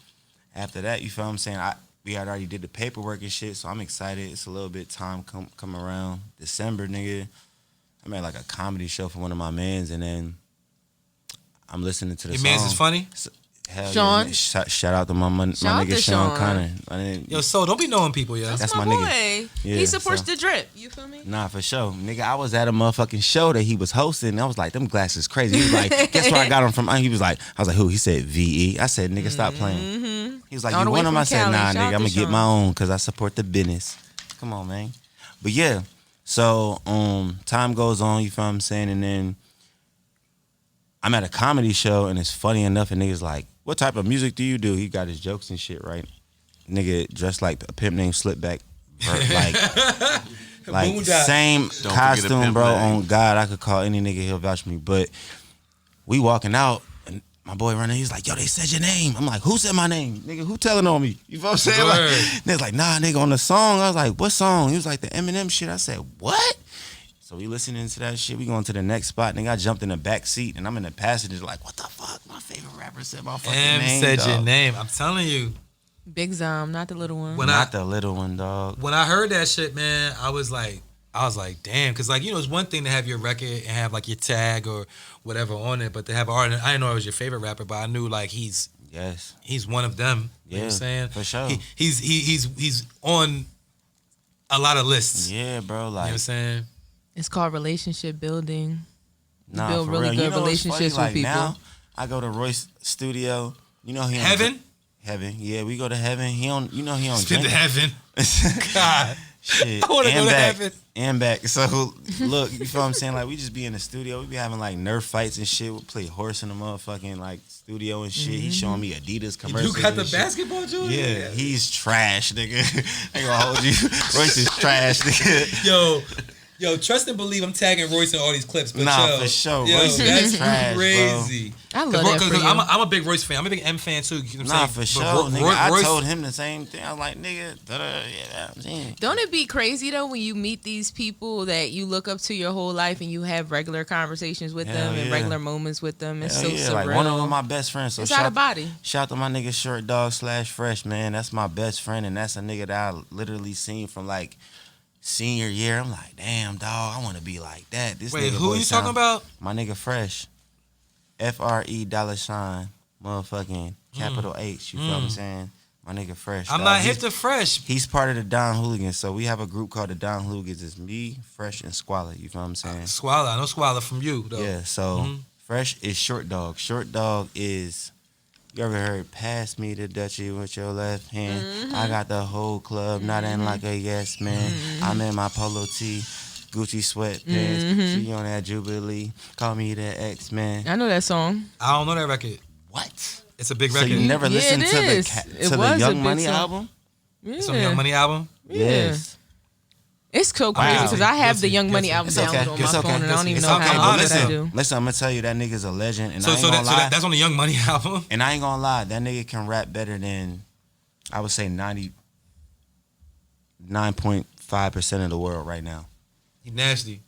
after that, you feel what I'm saying? We had already did the paperwork and shit. So I'm excited. It's a little bit time come around December, nigga. I'm at like a comedy show for one of my mans, and then I'm listening to the song. Your mans is funny? Hell Sean? yeah, shout out to my nigga to Sean Sean. Connor. Yo, so don't be knowing people, yo. That's my my nigga. boy. Yeah, He supports so- the drip. You feel me? Nah, for sure. Nigga, I was at a motherfucking show that he was hosting, and I was like, them glasses crazy. He was like, guess where I got them from? He was like, I was like, who? He said, VE. I said, nigga, stop playing. He was like, All you the way want them? from I said, Cali. nah, Shout out nigga, I'm to gonna get Sean. my own because I support the business. Come on, man. But yeah, so time goes on, you feel what I'm saying? And then I'm at a comedy show, and it's funny enough, and niggas like, what type of music do you do? He got his jokes and shit, right? Nigga dressed like a pimp named Slipback. Like Boondock. same Don't forget a costume, pimp bro. name. On God, I could call any nigga, he'll vouch for me. But we walking out, and my boy running, he's like, yo, they said your name. I'm like, who said my name? Nigga, who telling on me? You know what I'm saying? Like, Word. nigga's like, nah, nigga, on the song. I was like, what song? He was like, the Eminem shit. I said, what? So we listening to that shit. We going to the next spot. Nigga, I jumped in the back seat and I'm in the passenger like, what the fuck? My favorite rapper said my fucking name. Said dog. your name. I'm telling you. Big Zom, not the little one. Not the little one, dog. When I heard that shit, man, I was like, damn, because like, you know, it's one thing to have your record and have like your tag or whatever on it, but to have art, I didn't know it was your favorite rapper, but I knew like he's one of them. You know what I'm saying? For sure. He's on a lot of lists. Yeah, bro. Like, you know what I'm saying? It's called relationship building. You nah, build for really real. good You know what's relationships funny? with people. Now, I go to Royce studio. You know he on Heaven? Heaven. Yeah, we go to Heaven. He on. You know he on. Spin to drink. heaven. God. Shit. I want to and go to back, heaven. And back. So look, you feel what I'm saying? Like we just be in the studio. We be having like Nerf fights and shit. We play horse in the motherfucking like studio and shit. He's showing me Adidas commercials. You got the and shit. basketball joint? Yeah, he's trash, nigga. I ain't gonna hold you. Royce is trash, nigga. Yo, trust and believe I'm tagging Royce in all these clips. But Nah, yo, for sure. Yo, Royce that's is trash, crazy. I love that for you. I'm a big Royce fan. I'm a big M fan too. You know what I'm Nah, saying? for But sure, nigga. I Royce, told him the same thing. I was like, nigga, yeah, I'm saying. Don't it be crazy though when you meet these people that you look up to your whole life and you have regular conversations with Hell them and yeah. regular moments with them? It's Hell so yeah, surreal. like one of them my best friends. So It's out of body. Shout out to my nigga Short Dog / Fresh, man. That's my best friend, and that's a nigga that I literally seen from like senior year. I'm like, damn, dog, I want to be like that. This wait, nigga who boy you sound- talking about? My nigga Fresh, FRE$, motherfucking capital H. You feel what I'm saying? My nigga Fresh. I'm dog. not He's- hip to Fresh. He's part of the Don Hooligans, so we have a group called the Don Hooligans. It's me, Fresh, and Squalor. You feel what I'm saying? Squalor. I know Squalor from you, though. Yeah, so Fresh is Short Dog. Short Dog is, you ever heard, pass me the Dutchie with your left hand. I got the whole club, not in like a yes man. I'm in my polo tee, Gucci sweatpants. She on that Jubilee. Call me the X-Man. I know that song. I don't know that record. What? It's a big So record. you never Yeah, listened it to is. the It to was the a Young big Money song. album? Yeah. It's on Young Money album. Yes. It's so crazy because I have the Guilty. Young Money Guilty. album It's okay. downloaded on my It's okay. phone and I don't even It's know okay. how But to do listen, what I do. Listen, I'm gonna tell you that nigga's a legend, and So, I ain't so, gonna that, so lie. that, that's on the Young Money album. And I ain't gonna lie, that nigga can rap better than, I would say, 99.5% of the world right now. He nasty.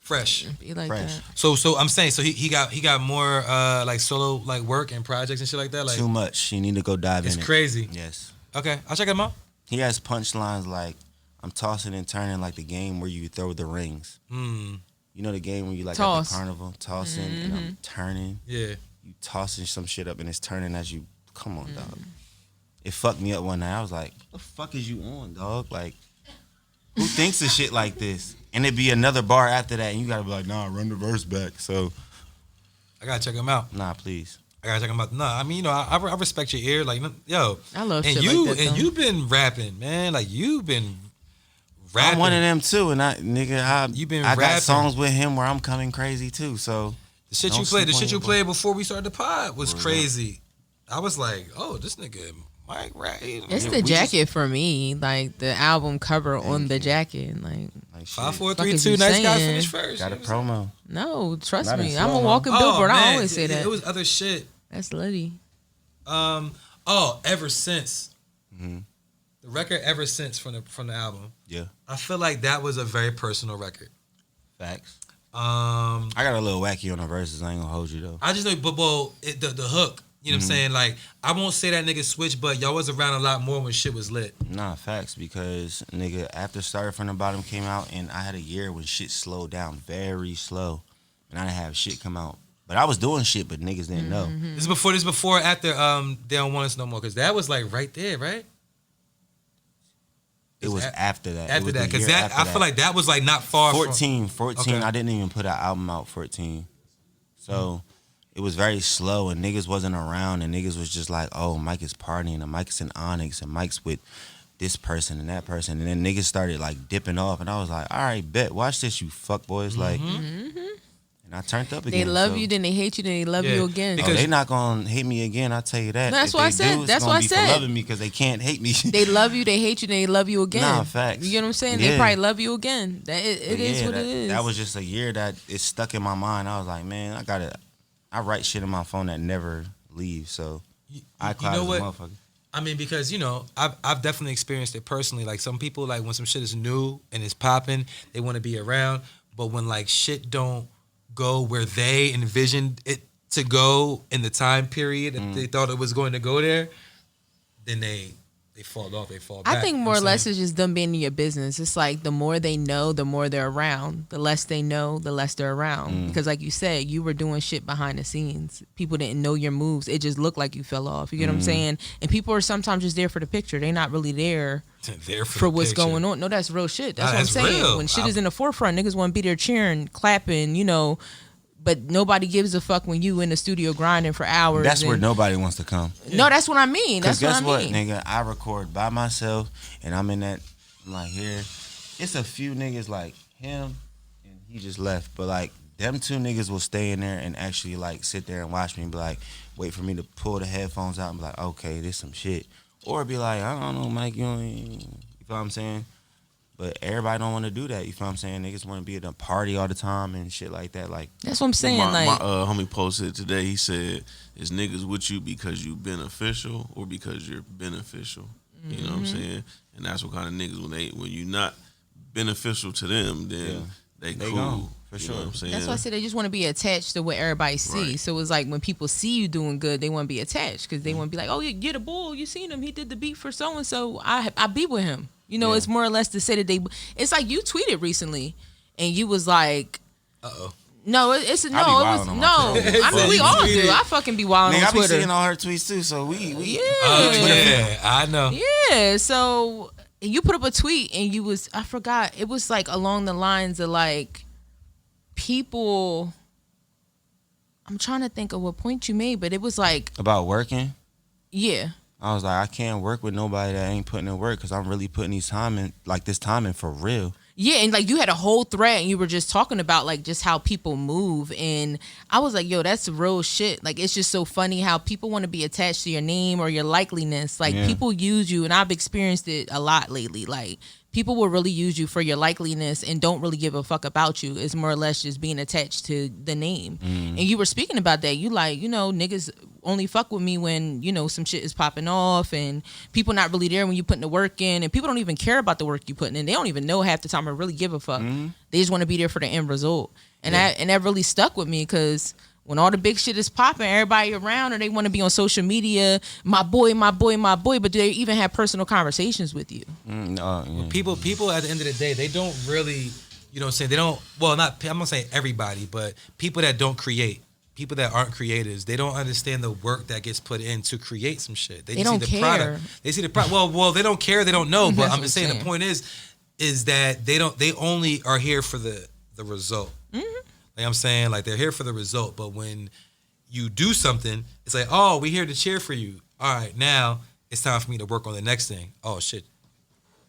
Fresh. Be like Fresh. that. So I'm saying, so he got more like solo like work and projects and shit like that. Like Too much. You need to go dive it's in it. crazy. Yes. Okay, I'll check him out. He has punchlines like, I'm tossing and turning like the game where you throw the rings. Mm, You know the game where you like at Toss. the carnival, tossing and I'm turning. yeah. You tossing some shit up and it's turning as you, come on, dog. It fucked me up one night. I was like, what the fuck is you on, dog? Like, who thinks of shit like this? And it'd be another bar after that and you gotta be like, nah, run the verse back. So, I gotta check him out. nah, please. I gotta check him out. Nah, I mean, you know, I respect your ear. Like, yo, I love and shit you like that, and though. you've been rapping, man. Like you've been rapping. I'm one of them too, and You been I got rapping. songs with him where I'm coming crazy too. So The shit Don't you played, the sleep on shit you your boy. played before we started the pod was Word up. crazy. I was like, oh, this nigga Mike rap. It's Yeah, the we just- jacket for me, like the album cover on the jacket. Like, like, shit, 5, 4, Fuck 3, is 2. you Nice guy saying? finished first. got a You know what I'm saying? promo. no, trust Not in me, I'm a slow-mo. walking Oh, billboard. I man, always say that. It was other shit. That's Liddy. Ever since Mhm. the record, ever since from the album, Yeah, I feel like that was a very personal record. facts. I I got a little wacky on the verses. I ain't gonna hold you though. just know, but the hook. You know what I'm saying? Like, I won't say that nigga switch, but y'all was around a lot more when shit was lit. Nah, facts, because nigga, after Started From the Bottom came out, and I had a year when shit slowed down very slow, and I didn't have shit come out. But I was doing shit, but niggas didn't know. This is before, after They Don't Want Us No More, because that was like right there, right? It was after that. It After was that, the because year that after I feel like that was like not far 14, Okay. I didn't even put an album out 14. So it was very slow and niggas wasn't around and niggas was just like, oh, Mike is partying and Mike's in Onyx and Mike's with this person and that person. And then niggas started like dipping off and I was like, all right, bet, watch this, you fuck boys. Like, and I turned up again. They love so- you, then they hate you, then they love Yeah, you again. because- Oh, they not gonna hate me again. I'll tell you that. That's If what I they said. do, it's That's gonna what I be said. For loving me because they can't hate me. They love you, they hate you, then they love you again. Nah, facts. You get what I'm saying? They Yeah. probably love you again. That it But is yeah, what that, it is. That was just a year that it stuck in my mind. I was like, man, I write shit in my phone that never leaves. So I you know what? a motherfucker. I mean, because, you know, I've definitely experienced it personally. Like, some people, like, when some shit is new and it's popping, they want to be around. but when like shit don't go where they envisioned it to go in the time period that they thought it was going to go there, then they fall off. They fall back. I think more or less it's just them being in your business. It's like the more they know, the more they're around. The less they know, the less they're around. Because like you said, you were doing shit behind the scenes. People didn't know your moves. It just looked like you fell off. You get what I'm saying? And people are sometimes just there for the picture. They're not really there for what's going on. No, that's real shit. That's what I'm saying. Real. When shit is in the forefront, niggas want to be there cheering, clapping, but nobody gives a fuck when you in the studio grinding for hours. That's where nobody wants to come. No, that's what I mean. That's guess what I mean. Nigga? I record by myself, and I'm in that, like, here. It's a few niggas like him, and he just left. But, like, them two niggas will stay in there and actually, like, sit there and watch me and be like, wait for me to pull the headphones out and be like, okay, this some shit. Or be like, I don't know, Mike, you feel what I'm saying? But everybody don't want to do that. You feel what I'm saying? Niggas want to be at a party all the time and shit like that. Like that's what I'm saying. My homie posted today. He said, "Is niggas with you because you beneficial or because you're beneficial?" You know what I'm saying? And that's what kind of niggas when you not beneficial to them, then they cool. Gone, for sure. You know what I'm saying? That's why I said they just want to be attached to what everybody see. Right. So it's like when people see you doing good, they want to be attached because they want to be like, oh, you're the bull. You seen him. He did the beat for so and so. I be with him. It's more or less to say that it's like you tweeted recently, and you was like, no, it's no, it was no. I mean, we all do. I fucking be wilding on Twitter. I be seeing all her tweets too. So we yeah, I know. Yeah, so you put up a tweet, and I forgot. It was like along the lines of like people. I'm trying to think of what point you made, but it was like about working. Yeah. I was like, I can't work with nobody that ain't putting in work because I'm really putting this time in for real. Yeah, and like you had a whole thread and you were just talking about like just how people move, and I was like, yo, that's real shit. Like it's just so funny how people want to be attached to your name or your likeliness. Like people use you, and I've experienced it a lot lately. Like people will really use you for your likeliness and don't really give a fuck about you. It's more or less just being attached to the name. And you were speaking about that. You like, niggas only fuck with me when, some shit is popping off and people not really there when you putting the work in, and people don't even care about the work you putting in. They don't even know half the time or really give a fuck. They just want to be there for the end result. And that really stuck with me because when all the big shit is popping, everybody around, or they want to be on social media, my boy, but do they even have personal conversations with you? People at the end of the day, they don't really, they don't, well, not, I'm going to say everybody, but people that don't create, people that aren't creators, they don't understand the work that gets put in to create some shit. They just don't see the care. product. They see the product. Well, they don't care, they don't know, but I'm just saying the point is that they only are here for the result. Like I'm saying, like they're here for the result, but when you do something, it's like, oh, we're here to cheer for you. All right, now it's time for me to work on the next thing. Oh shit,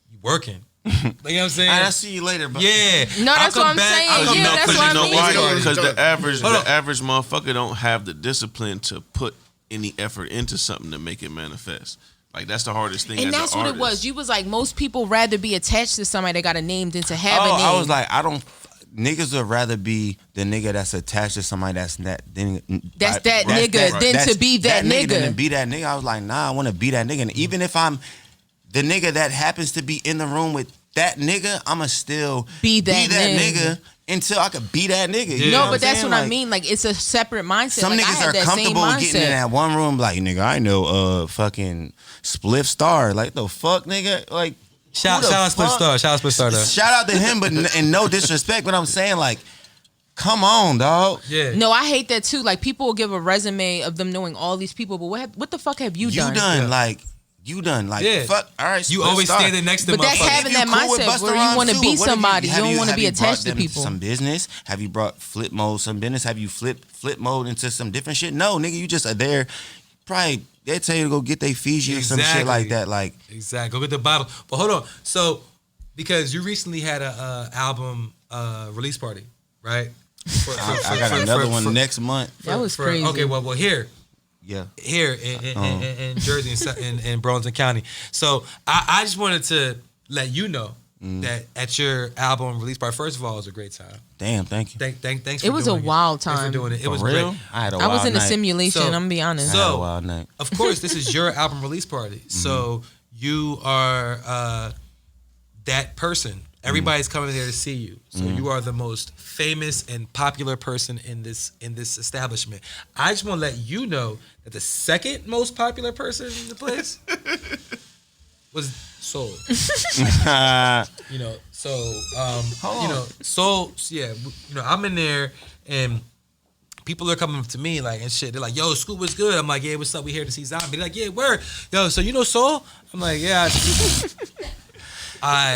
you working? Like, you know what I'm saying? I'll see you later, bro. Yeah. No, that's what I'm saying. Yeah, that's what I mean. Why? Because the average motherfucker don't have the discipline to put any effort into something to make it manifest. Like that's the hardest thing. And that's what it was. You was like, most people rather be attached to somebody that got a name than to have a name. I was like, niggas would rather be the nigga that's attached to somebody that's that nigga than to be that nigga. Than to be that nigga. I was like, nah, I want to be that nigga. And even if I'm the nigga that happens to be in the room with that nigga, I'ma still be that nigga until I could be that nigga. You know but that's what I mean. Like it's a separate mindset. Some niggas are comfortable getting in that one room. Like nigga, I know fucking Spliff Star. Like the fuck, nigga. Like shout out Spliff Star. Shout out Spliff Star. Shout out to him, but and no disrespect. But I'm saying like, come on, dog. Yeah. No, I hate that too. Like people will give a resume of them knowing all these people, but what the fuck have you done? You done like yeah. fuck. All right, you always standing next to. But that's having that mindset where you want to be somebody. You don't want to be attached to people. Some business? Have you brought flip mode? Some business? Have you flip mode into some different shit? No, nigga, you just are there. Probably they tell you to go get their Fiji or some shit like that. Like exactly, go get the bottle. But hold on, so because you recently had a album release party, right? I got another one next month. That was crazy. Okay, well here. Yeah. Here in Jersey in Burlington County. So I just wanted to let you know that at your album release party, first of all, it was a great time. Damn, thank you. Thanks for doing it. It was a wild time. Thanks for doing it. It was real? great. I was in a simulation, I'm gonna be honest. So, I had a wild night. Of course, this is your album release party. So you are that person Everybody's coming there to see you. So you are the most famous and popular person in this establishment. I just want to let you know that the second most popular person in the place was Soul. You know, so you know, Soul, yeah, you know, I'm in there and people are coming up to me like and shit. They're like, "Yo, Scoop was good." I'm like, "Yeah, what's up? We here to see Zombie." They're like, "Yeah, word." Yo, so you know Soul? I'm like, "Yeah."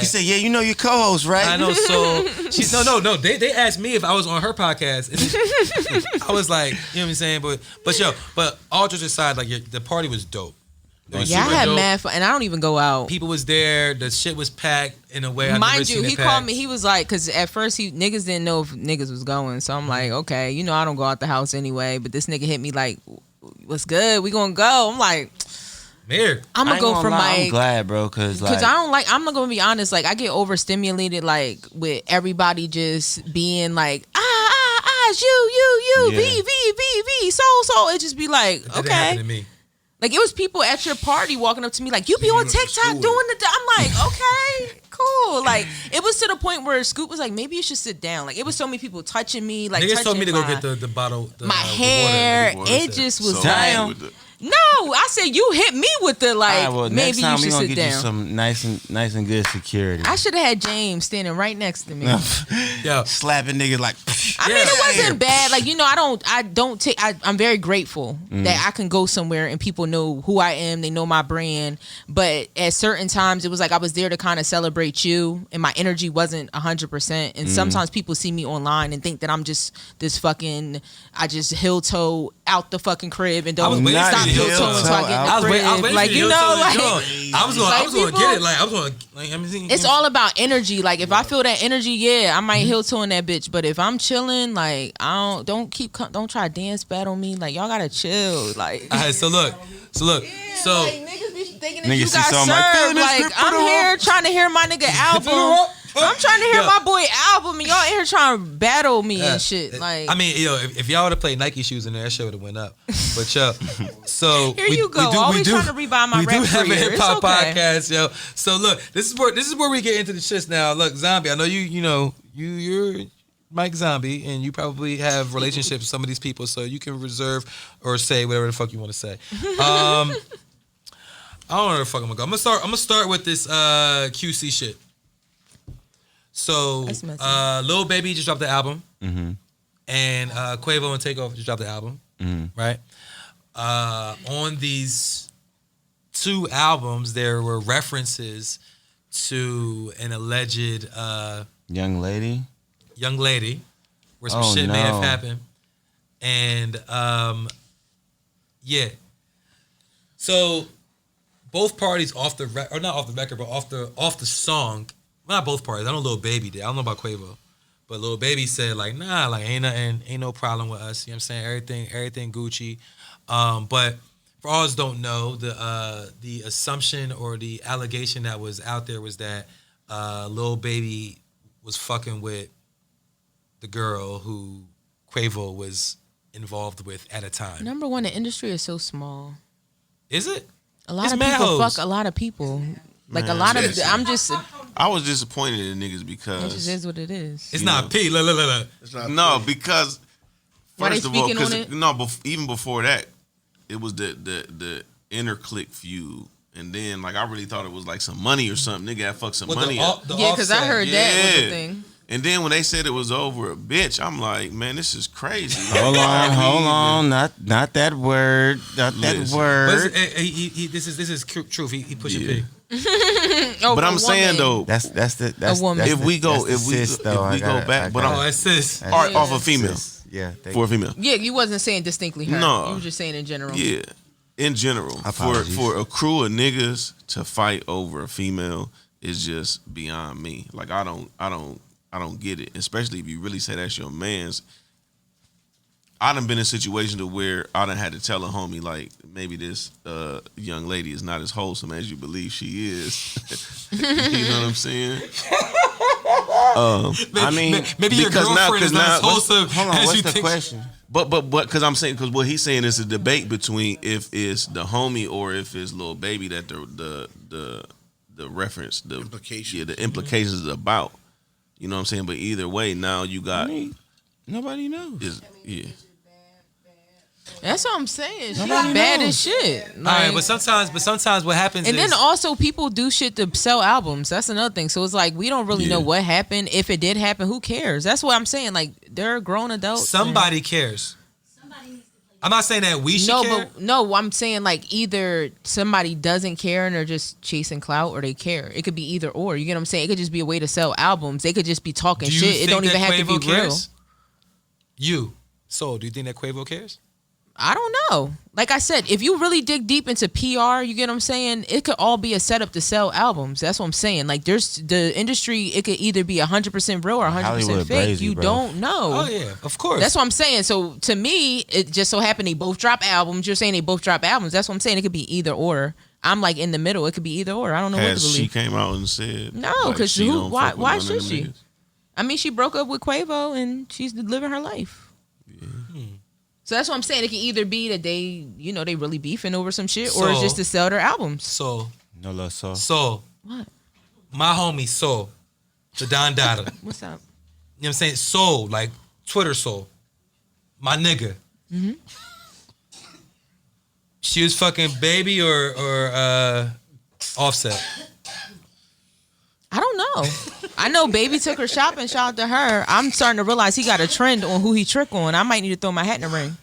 He said, "Yeah, you know your co-host, right?" I know Soul. She's no. They asked me if I was on her podcast, and I was like, you know what I'm saying? But all jokes aside, like the party was dope. Yeah, I had mad fun, and I don't even go out. People was there. The shit was packed in a way. Mind you, he called me. He was like, because at first niggas didn't know if niggas was going. So I'm like, okay, you know, I don't go out the house anyway. But this nigga hit me like, "What's good? We gonna go?" I'm like, "Here." I'm gonna go for my. I'm glad, bro, because I don't like. I'm not gonna be honest. Like I get overstimulated, like with everybody just being like, you, V, so. It just be like, That okay. didn't happen to me. Like it was people at your party walking up to me like, "You be on TikTok doing the." I'm like, okay, cool. Like it was to the point where Scoop was like, "Maybe you should sit down." Like it was so many people touching me, like Niggas told me to go my- get the bottle, my hair. water. It just was So, like, no. I said you hit me with the like. All right, well, maybe next time you we should gonna sit get you down. some nice and good security. I should have had James standing right next to me. Yo, Slapping niggas like. I mean, it wasn't bad. Like, you know, I'm very grateful that I can go somewhere and people know who I am. They know my brand. But at certain times, it was like I was there to kind of celebrate you, and my energy wasn't 100%. And sometimes people see me online and think that I'm just this fucking, I just heel toe out the fucking crib and don't stop heel toe until I get in the crib. Like, you know, like I was gonna get it. Like I was gonna, like, I mean, it's all about energy. Like if I feel that energy, yeah, I might heel toe in that bitch. But if I'm chilling, like don't try to dance battle me. Like y'all gotta chill. Like all right, so look, so like, niggas be thinking that Niggas you see got something like, served. "Feeling this Like grip, I'm put it here on." trying to hear my nigga album. I'm trying to hear Yo. my boy album, and y'all in here trying to battle me and shit. Like I mean, yo, if y'all would have played Nike shoes in there, that shit would have went up. But yo, so here you go. Always trying to rebuy my we rap do have a career. hip hop It's okay. podcast, yo. So look, this is where we get into the shits now. Look, Zombie, I know you're Mike Zombie, and you probably have relationships with some of these people, so you can reserve or say whatever the fuck you want to say. I don't know where the fuck I'm gonna go. I'm gonna start with this QC shit. So Lil Baby just dropped the album, and Quavo and Takeover just dropped the album, right? On these two albums, there were references to an alleged Young lady. where some shit may have happened, and yeah. So both parties off the record, or not off the record, but off the song. Not both parties. I know Lil Baby did. I don't know about Quavo, but Lil Baby said like, "Nah, like ain't no problem with us." You know what I'm saying? Everything Gucci. But for all us don't know, the assumption or the allegation that was out there was that Lil Baby was fucking with the girl who Quavo was involved with at a time. Number one, the industry is so small. Is it? A lot It's of people mad hoes. fuck a lot of people. Like a lot of, I was disappointed in niggas it because just is what it is. It's not P. Look. It's not no, because Why they first of all, speaking on it? no, even before that, it was the inner click feud, and then like I really thought it was like some money or something. Nigga had fucked some money up. Yeah, because I heard that was Yeah. the thing. And then when they said it was over, bitch, I'm like, man, this is crazy. Hold on, not that word, not that Listen. word. This is truth. He pushing P. Oh, But I'm for saying woman. though, A woman. if we go back, but Oh, it's sis. off a female Yeah, for a female. Yeah, you wasn't saying distinctly her. No. You were just saying in general. Yeah, in general, Apologies. for a crew of niggas to fight over a female is just beyond me. Like I don't get it. Especially if you really say that's your man's. I done been in a situation to where I done had to tell a homie like maybe this young lady is not as wholesome as you believe she is. You know what I'm saying? I mean, Maybe your because girlfriend is not as wholesome hold on. as What's you the think. question? But because I'm saying because what he's saying is a debate between if it's the homie or if it's Lil Baby that the reference the Implication. the implications is about. You know what I'm saying? But either way, now you got Nobody knows. Yeah. That's what I'm saying. She's bad as shit. All right, but sometimes what happens and is... then also people do shit to sell albums. That's another thing. So it's like we don't really know what happened. If it did happen, who cares? That's what I'm saying. Like they're grown adults. Somebody cares. I'm not saying that we should care. No, I'm saying like either somebody doesn't care and they're just chasing clout, or they care. It could be either or. You get what I'm saying? It could just be a way to sell albums. They could just be talking shit. It don't even have to be real. You, so do you think that Quavo cares? I don't know. Like I said, if you really dig deep into PR, you get what I'm saying? It could all be a setup to sell albums. That's what I'm saying. Like there's the industry, it could either be 100% real or 100% fake. You don't know. Oh yeah, of course. That's what I'm saying. So to me, it just so happened they both drop albums. You're saying they both drop albums. That's what I'm saying. It could be either or. I'm like in the middle. It could be either or. I don't know what to believe. She came out and said no, because why should she? I mean, she broke up with Quavo and she's living her life. Yeah. So that's what I'm saying. It can either be that they really beefing over some shit, or it's just to sell their albums. So no love, so what? My homie Soul, the Don Dada. What's up? You know what I'm saying? Soul, like Twitter Soul. My nigga. Mm-hmm. She was fucking Baby or Offset. I don't know. I know Baby took her shopping. Shout out to her. I'm starting to realize he got a trend on who he trick on. I might need to throw my hat in the ring.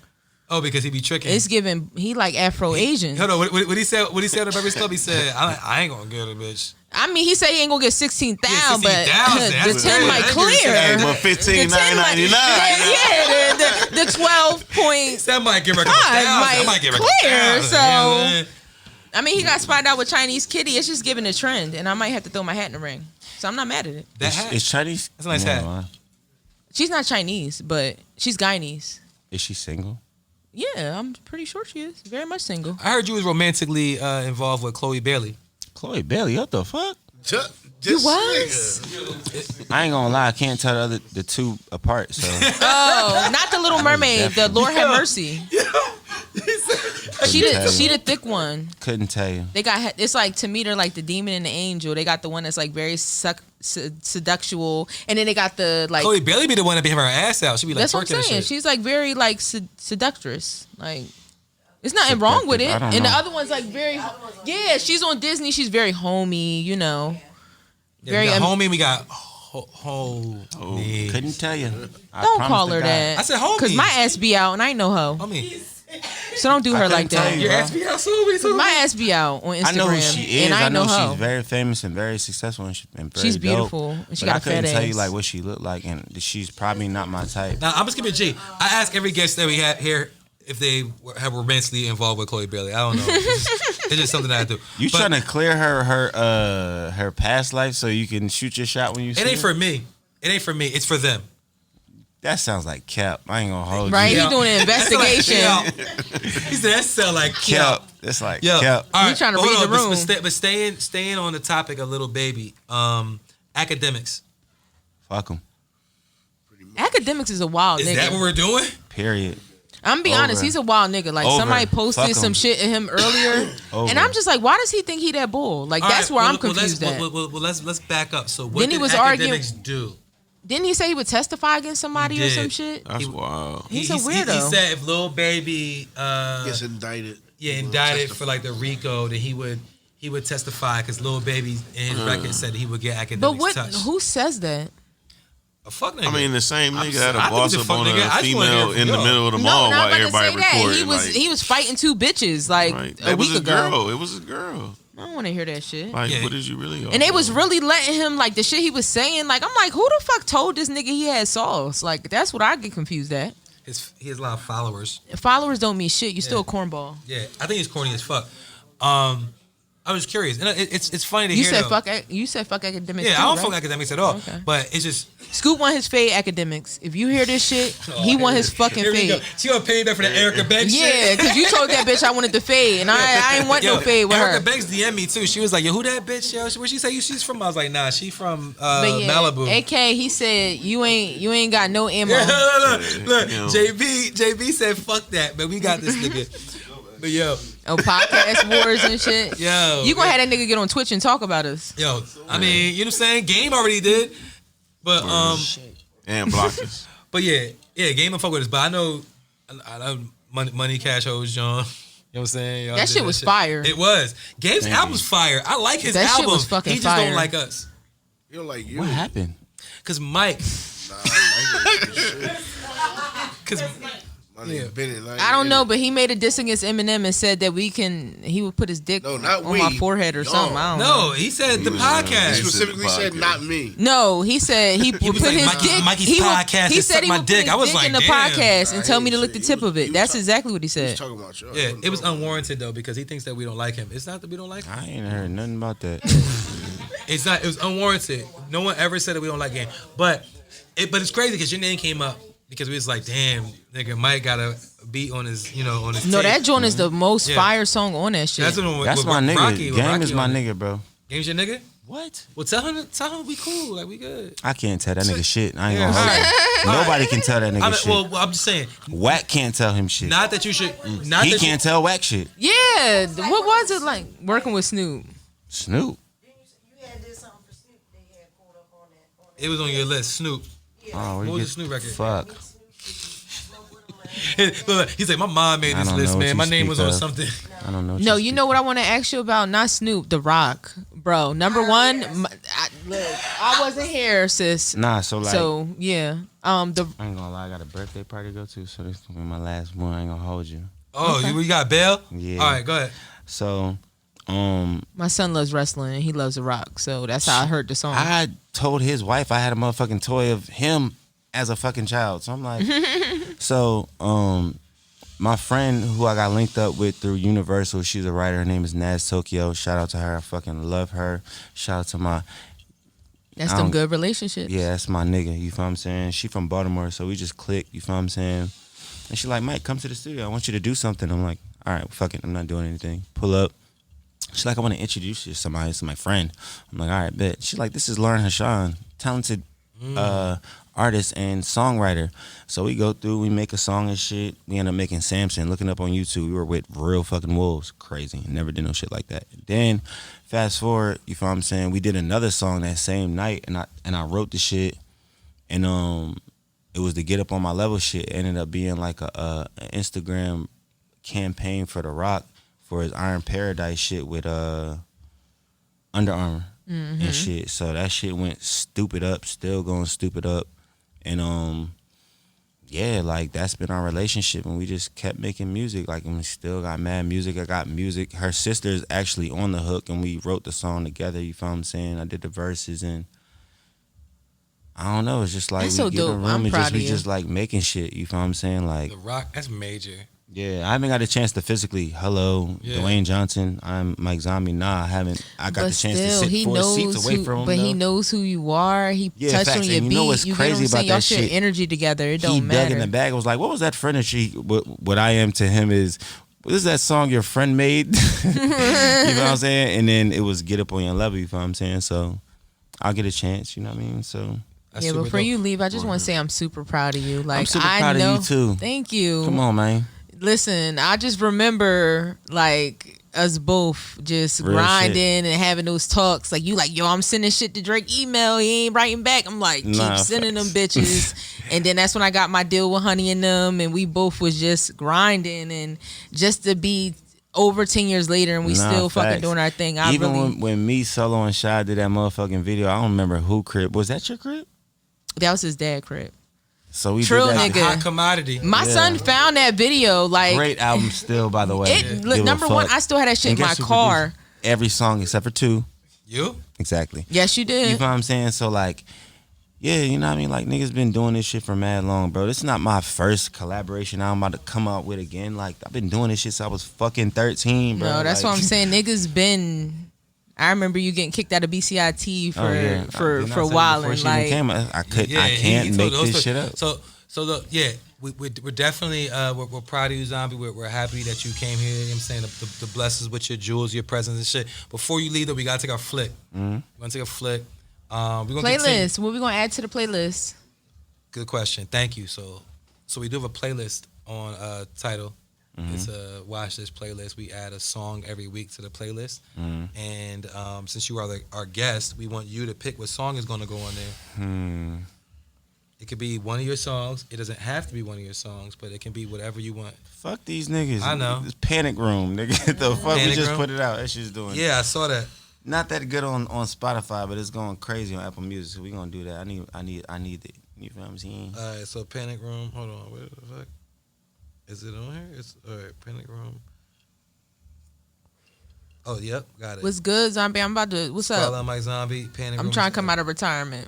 Oh, because he be tricking. It's giving. He like Afro Asian. Hold on. What he said? What he said on the Breakfast Club? He said, "I ain't gonna get a bitch." I mean, he said he ain't gonna get 16,000, but the 10 might clear. Hey, but 15,999. Yeah, the 12 point. That might give her a couple thousand. That might give her clear. So. Yeah, I mean, he got spotted out with Chinese Kitty. It's just giving a trend, and I might have to throw my hat in the ring. So I'm not mad at it. That hat. It's Chinese. That's a nice hat. She's not Chinese, but she's Guyanese. Is she single? Yeah, I'm pretty sure she is. Very much single. I heard you was romantically involved with Chloe Bailey. Chloe Bailey, what the fuck? You was? I ain't gonna lie, I can't tell the two apart. So. Oh, not the Little Mermaid. The Lord have mercy. She the thick one. Couldn't tell you. They got, it's like, to me, they're like the demon and the angel. They got the one that's like very seductual, and then they got the like. Chloe Bailey be the one that be having her ass out. She be like, that's what I'm saying. She's like very like seductress. Like, there's nothing wrong with it. And the other one's like very, yeah. She's on Disney. She's very homey, you know. Yeah, very homey. We got homie. Couldn't tell you. Don't call her that. I said homie because my ass be out and I ain't no hoe. Homie. So don't do her like that. Your ass be out, so my ass be out on Instagram. I know who she is. And I know she's very famous and very successful and very she's beautiful. Dope. And she got a fat ass. I couldn't tell you like what she looked like, and she's probably not my type. Now I'm just giving G. I ask every guest that we have here if they have romantically involved with Chloe Bailey. I don't know. It's just something that I do. You trying to clear her past life so you can shoot your shot when you see it? Ain't for me. It ain't for me. It's for them. That sounds like cap. I ain't gonna hold right, you. Right, he doing an investigation. He said that sound like cap. That's like cap. All right, you trying to read the room. But staying on the topic of Lil Baby, Akademiks. Fuck him. Akademiks is a wild nigga. Is that what we're doing? Period. I'm be honest, he's a wild nigga. Like somebody posted some shit at him earlier, and I'm just like, why does he think he that bull? Like that's where I'm confused at. Let's back up. So what did he was Akademiks do? Didn't he say he would testify against somebody or some shit? That's wild. He's a weirdo. He said if Lil Baby gets indicted, indicted for like the RICO, then he would testify because Lil Baby in his record said he would get Akademiks touched. Who says that? A fuck nigga. I mean, the same nigga had a boss up on a female in the middle of the mall while everybody recorded. He was fighting two bitches like a week ago. It was a girl. I don't want to hear that shit. Like, what did you really? And they was really letting him like the shit he was saying. Like, I'm like, who the fuck told this nigga he had sauce? Like, that's what I get confused at. He has a lot of followers. Followers don't mean shit. You still a cornball. Yeah, I think he's corny as fuck. I was curious, and it's funny to hear. You said fuck Akademiks. Yeah, too, I don't right? fuck Akademiks at all. Okay. But it's just Scoop want his fade Akademiks. If you hear this shit, he want his fucking fade. She gonna pay me back for the Erica Banks shit. Yeah, because you told that bitch I wanted the fade, and I ain't want no fade with Erica her. Erica Banks DM me too. She was like, "Yo, who that bitch? Yo, where she say she's from?" I was like, "Nah, she from Malibu." AK, he said you ain't got no ammo. Yeah, look, JB said, "Fuck that, man. We got this nigga." But yo, podcast wars and shit. Yo, you gonna have that nigga get on Twitch and talk about us? Yo, I mean, you know what I'm saying? Game already did. But and blockers. But yeah, Game don't fuck with us. But I know Money Cash owes John. You know what I'm saying? That shit was fire. It was. Gabe's album's fire. I like his album. Shit was fucking he just fire. don't like us. You don't like you. What happened? Cause Mike. Cause I don't know, but he made a diss against Eminem and said that he would put his dick on my forehead or something. I don't know. No, he said the podcast. He specifically said not me. No, he said he would put like, his dick. Mikey's podcast. He said he would put his dick in the podcast and tell me to lick the tip of it. That's exactly what he said. Talking about you. Yeah, it was unwarranted though because he thinks that we don't like him. It's not that we don't like him. I ain't heard nothing about that. It's not. It was unwarranted. No one ever said that we don't like him. But it's crazy because your name came up because we was like, damn, nigga, Mike got a beat on his, on his. No, tape. that joint is the most fire song on that shit. That's my nigga. Rocky, Game is my nigga, bro. Game's your nigga. What? Well, tell him we cool, like we good. I can't tell that nigga shit. I ain't gonna hold you. Nobody can tell that nigga shit. Well, I'm just saying. Wack can't tell him shit. Not that you should. He can't tell Wack shit. Yeah, what was it like working with Snoop? Snoop. It was on your list, Snoop. Oh, what was the Snoop record? Fuck. Look, he's like, my mom made this list, man. My name was on something. I don't know. No, you know what I want to ask you about? Not Snoop, The Rock, bro. Number one, I wasn't here, sis. Nah, yeah. I ain't gonna lie, I got a birthday party to go to, so this is gonna be my last one. I ain't gonna hold you. Oh, okay. You got bail? Yeah. All right, go ahead. So, my son loves wrestling and he loves The Rock, so that's how I heard the song. I told his wife I had a motherfucking toy of him as a fucking child. So I'm like, my friend who I got linked up with through Universal, she's a writer. Her name is Naz Tokyo. Shout out to her. I fucking love her. Shout out to my. That's some good relationships. Yeah, that's my nigga. You feel what I'm saying? She from Baltimore, so we just click. You feel what I'm saying? And she like, Mike, come to the studio. I want you to do something. I'm like, all right, fuck it. I'm not doing anything. Pull up. She's like, I want to introduce you to somebody. It's my friend. I'm like, all right, bet. She's like, this is Lauren Hashan, talented artist and songwriter. So we go through, we make a song and shit. We end up making Samson. Looking up on YouTube, we were with real fucking wolves. Crazy. Never did no shit like that. Then fast forward, you feel what I'm saying? We did another song that same night, and I wrote the shit, and it was the Get Up on My Level shit. It ended up being like a Instagram campaign for The Rock for his Iron Paradise shit with Under Armour and shit. So that shit went stupid up, still going stupid up. And yeah, like that's been our relationship, and we just kept making music. Like, and we still got mad music. I got music. Her sister's actually on the hook, and we wrote the song together. You feel what I'm saying? I did the verses, and I don't know. It's just like that's we so get in dope. the room I'm and proud of we you. just like making shit. You feel what I'm saying? Like The Rock, that's major. yeah, I haven't got a chance to physically Dwayne Johnson. I'm Mike Zombie. Nah, I haven't. I got the chance to sit 4 seats away from him. But he though. knows who you are. He touched facts. on your And beat. you know what's crazy about Y'all that share shit? energy together. It don't He matter. dug in the bag. I was like, what was that furniture? What I am to him is, what is that song your friend made? You know what I'm saying? And then it was Get Up on Your Level. You know what I'm saying? So I'll get a chance. You know what I mean? So. Yeah, before you leave, I just want to say I'm super proud of you. Like, I'm super proud of you too. Thank you. Come on, man. Listen, I just remember like us both just Real grinding shit. and having those talks. Like, you like, yo, I'm sending shit to Drake email. He ain't writing back. I'm like, keep sending them bitches. And then that's when I got my deal with Honey and them, and we both was just grinding, and just to be over 10 years later and we still fucking facts. doing our thing. Even when me, Solo, and Shy did that motherfucking video, I don't remember who crib. Was that your crib? That was his dad crib. So we True, did that. nigga. Hot commodity. My son found that video. Like, Great album still, by the way. Number one, I still had that shit in my car. Every song except for 2. You? Exactly. Yes, you did. You know what I'm saying? So like, yeah, you know what I mean? Like, niggas been doing this shit for mad long, bro. This is not my first collaboration I'm about to come out with again. Like, I've been doing this shit since I was fucking 13, bro. No, that's like, what I'm saying. Niggas been. I remember you getting kicked out of BCIT for a while, and like I can't make this shit up. So look, yeah, we're definitely we're proud of you, Zombie. We're happy that you came here. You know what I'm saying, the blessings with your jewels, your presence and shit. Before you leave, though, we gotta take our flick. We're gonna take a flick. We're gonna playlist. Continue. What we gonna add to the playlist? Good question. Thank you. So we do have a playlist on Tidal. It's a watch list playlist. We add a song every week to the playlist. And since you are our guest, we want you to pick what song is going to go on there. It could be one of your songs. It doesn't have to be one of your songs, but it can be whatever you want. Fuck these niggas. I know. It's Panic Room, nigga. The fuck Panic we just Room? put it out. That shit's doing. Yeah, I saw that. Not that good on Spotify, but it's going crazy on Apple Music. So we gonna do that. I need it. You feel what I'm saying? All right, so Panic Room. Hold on. Where the fuck? Is it on here? It's all right. Panic Room. Oh, yep. Got it. What's good, Zombie? I'm about to. What's up? Spotlight Mike Zombie. Panic Room. I'm trying to come out of retirement.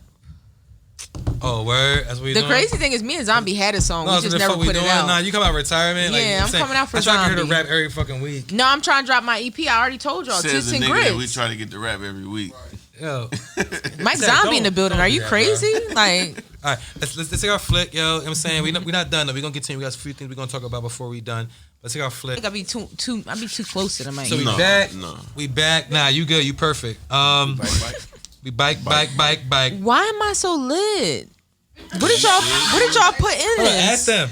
Oh, word. That's what you The doing? crazy thing is, me and Zombie had a song. No, we that's just what the never fuck we put it doing? out. Nah, you come out of retirement. Like, Yeah, I'm coming out for I try to get her to Zombie. rap every fucking week. No, I'm trying to drop my EP. I already told y'all. Says Tits the and nigga that we grits. try to get to rap every week. Yo. Mike Zach, Zombie in the don't- building. don't Are do you that, crazy? Like, All right, let's take our flick, yo. You know what I'm saying? We're not done though. We're gonna continue. We got a few things we're gonna talk about before we done. Let's take our I flick. think I be too close to the mic. So we No, back. no. We back. Nah, you good. You perfect. We bike. Why am I so lit? What did y'all put in Hold on, ask this? them.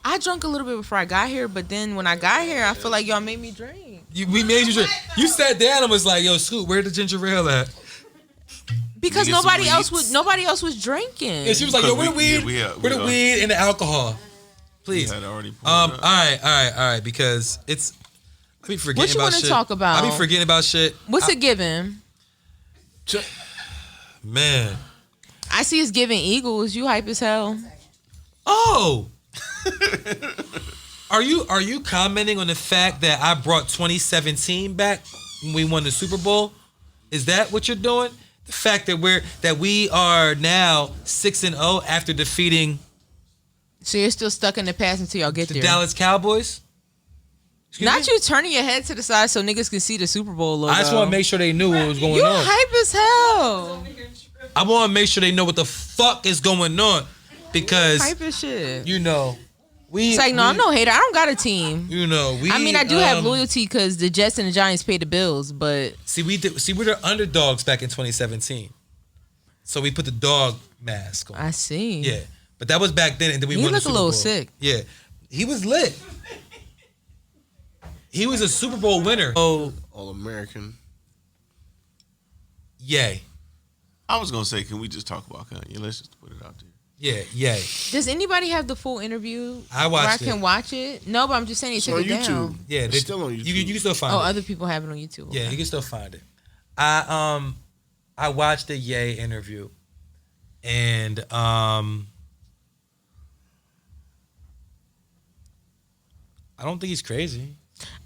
I drank a little bit before I got here, but then when I got here, I feel like y'all made me drink. We made you drink. You sat down and was like, "Yo, Scoop, where the ginger ale at?" Because We get some nobody else was drinking. And she was like, "Yo, where the weed? Where the weed and the alcohol? Please." We had already poured All it up. right. Because it's. I be forgetting What you about wanna shit. talk about? I be forgetting about shit. What's it giving? Man. I see it's giving Eagles. You hype as hell. Oh. Are you commenting on the fact that I brought 2017 back when we won the Super Bowl? Is that what you're doing? The fact that we are now 6-0 after defeating So you're still stuck in the past until y'all get the there. Dallas Cowboys? Excuse Not me? you turning your head to the side so niggas can see the Super Bowl logo. I just want to make sure they knew what was going you on. hype as hell. I want to make sure they know what the fuck is going on because Hype as shit. you know It's like, no, I'm no hater. I don't got a team. You know, I mean, I do have loyalty because the Jets and the Giants pay the bills, but we're the underdogs back in 2017, so we put the dog mask on. I see. Yeah, but that was back then, and then we He won the look a Super little Bowl. sick. Yeah, he was lit. He was a Super Bowl winner. Oh, All-American. yay. I was gonna say, can we just talk about Kanye? Let's just put it out there. Yeah, yay. Does anybody have the full interview? I watched where I can it. watch it. No, but I'm just saying, It's took on it YouTube. down. Yeah, It's still on YouTube. You can still find Oh, it. other people have it on YouTube. Yeah, Okay. you can still find it. I watched the Ye interview, and I don't think he's crazy.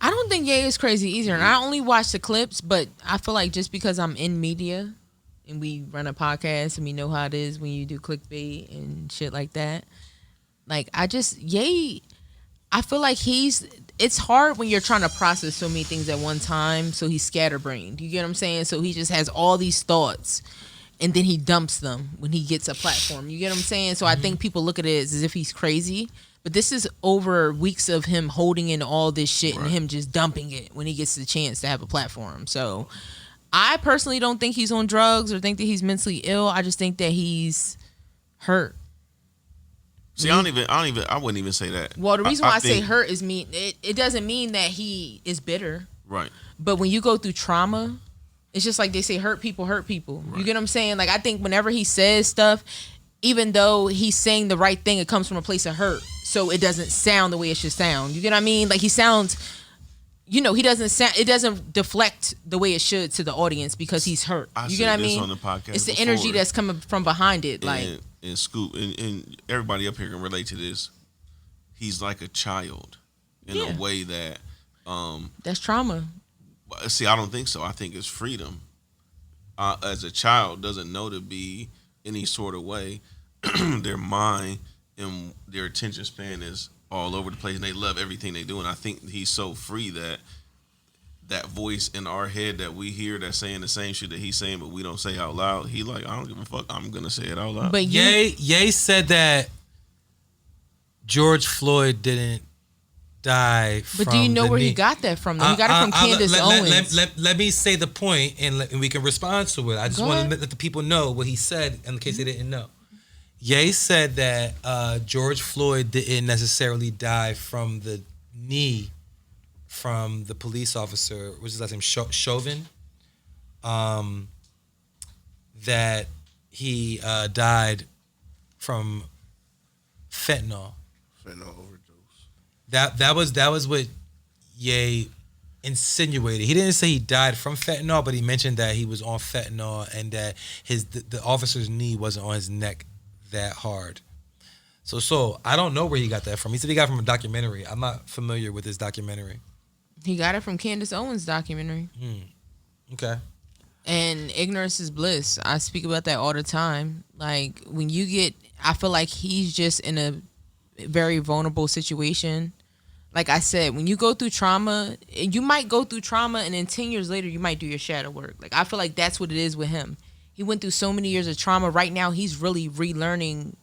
I don't think Ye is crazy either. And I only watch the clips, but I feel like just because I'm in media and we run a podcast and we know how it is when you do clickbait and shit like that. Like, Ye, I feel like it's hard when you're trying to process so many things at one time. So he's scatterbrained. You get what I'm saying? So he just has all these thoughts and then he dumps them when he gets a platform. You get what I'm saying? So I think people look at it as if he's crazy. But this is over weeks of him holding in all this shit and him just dumping it when he gets the chance to have a platform. So I personally don't think he's on drugs or think that he's mentally ill. I just think that he's hurt. See, I wouldn't even say that. Well, the reason why I say think- hurt is it doesn't mean that he is bitter. Right. But when you go through trauma, it's just like they say hurt people hurt people. You get what I'm saying? Like, I think whenever he says stuff, even though he's saying the right thing, it comes from a place of hurt. So it doesn't sound the way it should sound. You get what I mean? Like, he sounds, he doesn't sound, it doesn't deflect the way it should to the audience because he's hurt. I You said get what I this mean? on the podcast It's the before. energy that's coming from behind it. Like, and Scoop and everybody up here can relate to this. He's like a child in Yeah. a way that that's trauma. see, I don't think so. I think it's freedom. As a child doesn't know to be any sort of way. Their mind and their attention span is all over the place and they love everything they do. And I think he's so free that that voice in our head that we hear that's saying the same shit that he's saying but we don't say out loud, he like, I don't give a fuck, I'm gonna say it out loud. But Ye said that George Floyd didn't die from But do you know the where knee. he got that from? He got it from Candace Owens. Let me say the point and we can respond to it. I just Go want ahead. to let the people know what he said in case they didn't know. Ye said that George Floyd didn't necessarily die from the knee from the police officer, what's his last name, Chauvin, that he died from fentanyl. Fentanyl overdose. That was what Ye insinuated. He didn't say he died from fentanyl, but he mentioned that he was on fentanyl and that the officer's knee wasn't on his neck that hard. So I don't know where he got that from. He said he got it from a documentary. I'm not familiar with his documentary. He got it from Candace Owens' documentary. Okay. And ignorance is bliss. I speak about that all the time. Like, when you get, I feel like he's just in a very vulnerable situation. Like I said, when you go through trauma, you might go through trauma and then 10 years later, you might do your shadow work. Like, I feel like that's what it is with him. He went through so many years of trauma. Right now, he's really relearning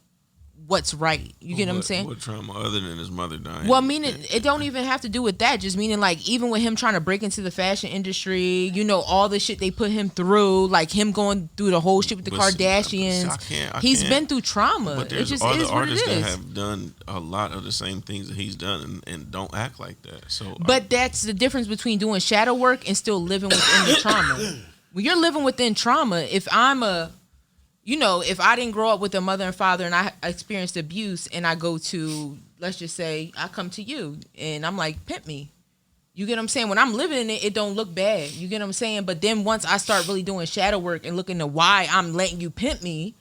what's right. You get what I'm saying? What trauma other than his mother dying? Well, meaning it don't even have to do with that. Just meaning, like, even with him trying to break into the fashion industry, you know, all the shit they put him through, like him going through the whole shit with the Kardashians. He's been through trauma. But it just other is what it artists that is. have done a lot of the same things that he's done and don't act like that. So, But that's the difference between doing shadow work and still living within the trauma. When you're living within trauma, if I didn't grow up with a mother and father and I experienced abuse and I go to, let's just say, I come to you and I'm like, pimp me. You get what I'm saying? When I'm living in it, it don't look bad. You get what I'm saying? But then once I start really doing shadow work and looking to why I'm letting you pimp me,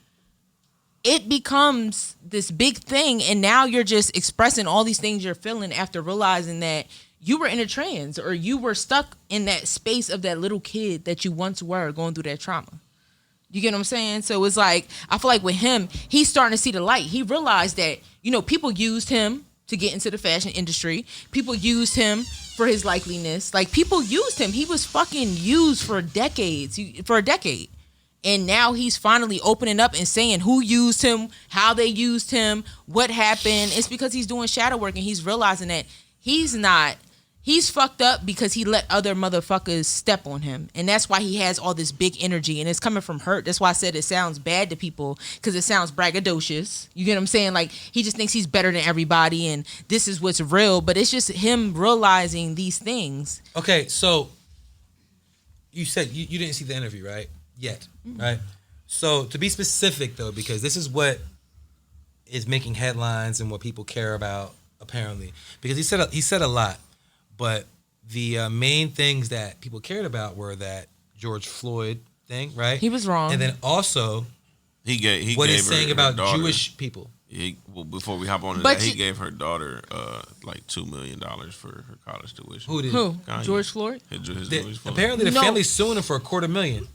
it becomes this big thing. And now you're just expressing all these things you're feeling after realizing that you were in a trance or you were stuck in that space of that little kid that you once were going through that trauma. You get what I'm saying? So it's like, I feel like with him, he's starting to see the light. He realized that, people used him to get into the fashion industry. People used him for his likeliness. Like, people used him. He was fucking used for decades, for a decade. And now he's finally opening up and saying who used him, how they used him, what happened. It's because he's doing shadow work and he's realizing that he's fucked up because he let other motherfuckers step on him. And that's why he has all this big energy. And it's coming from hurt. That's why I said it sounds bad to people because it sounds braggadocious. You get what I'm saying? Like, he just thinks he's better than everybody and this is what's real. But it's just him realizing these things. Okay, so you said you didn't see the interview, right? Yet, right? So to be specific, though, because this is what is making headlines and what people care about, apparently. Because he said a lot. But the main things that people cared about were that George Floyd thing, right? He was wrong. And then also he what gave he's saying about Jewish people. Before we hop on to that, he gave her daughter like $2 million for her college tuition. Who did? Who? Kanye. George Floyd? George Floyd. Apparently the family's suing him for $250,000.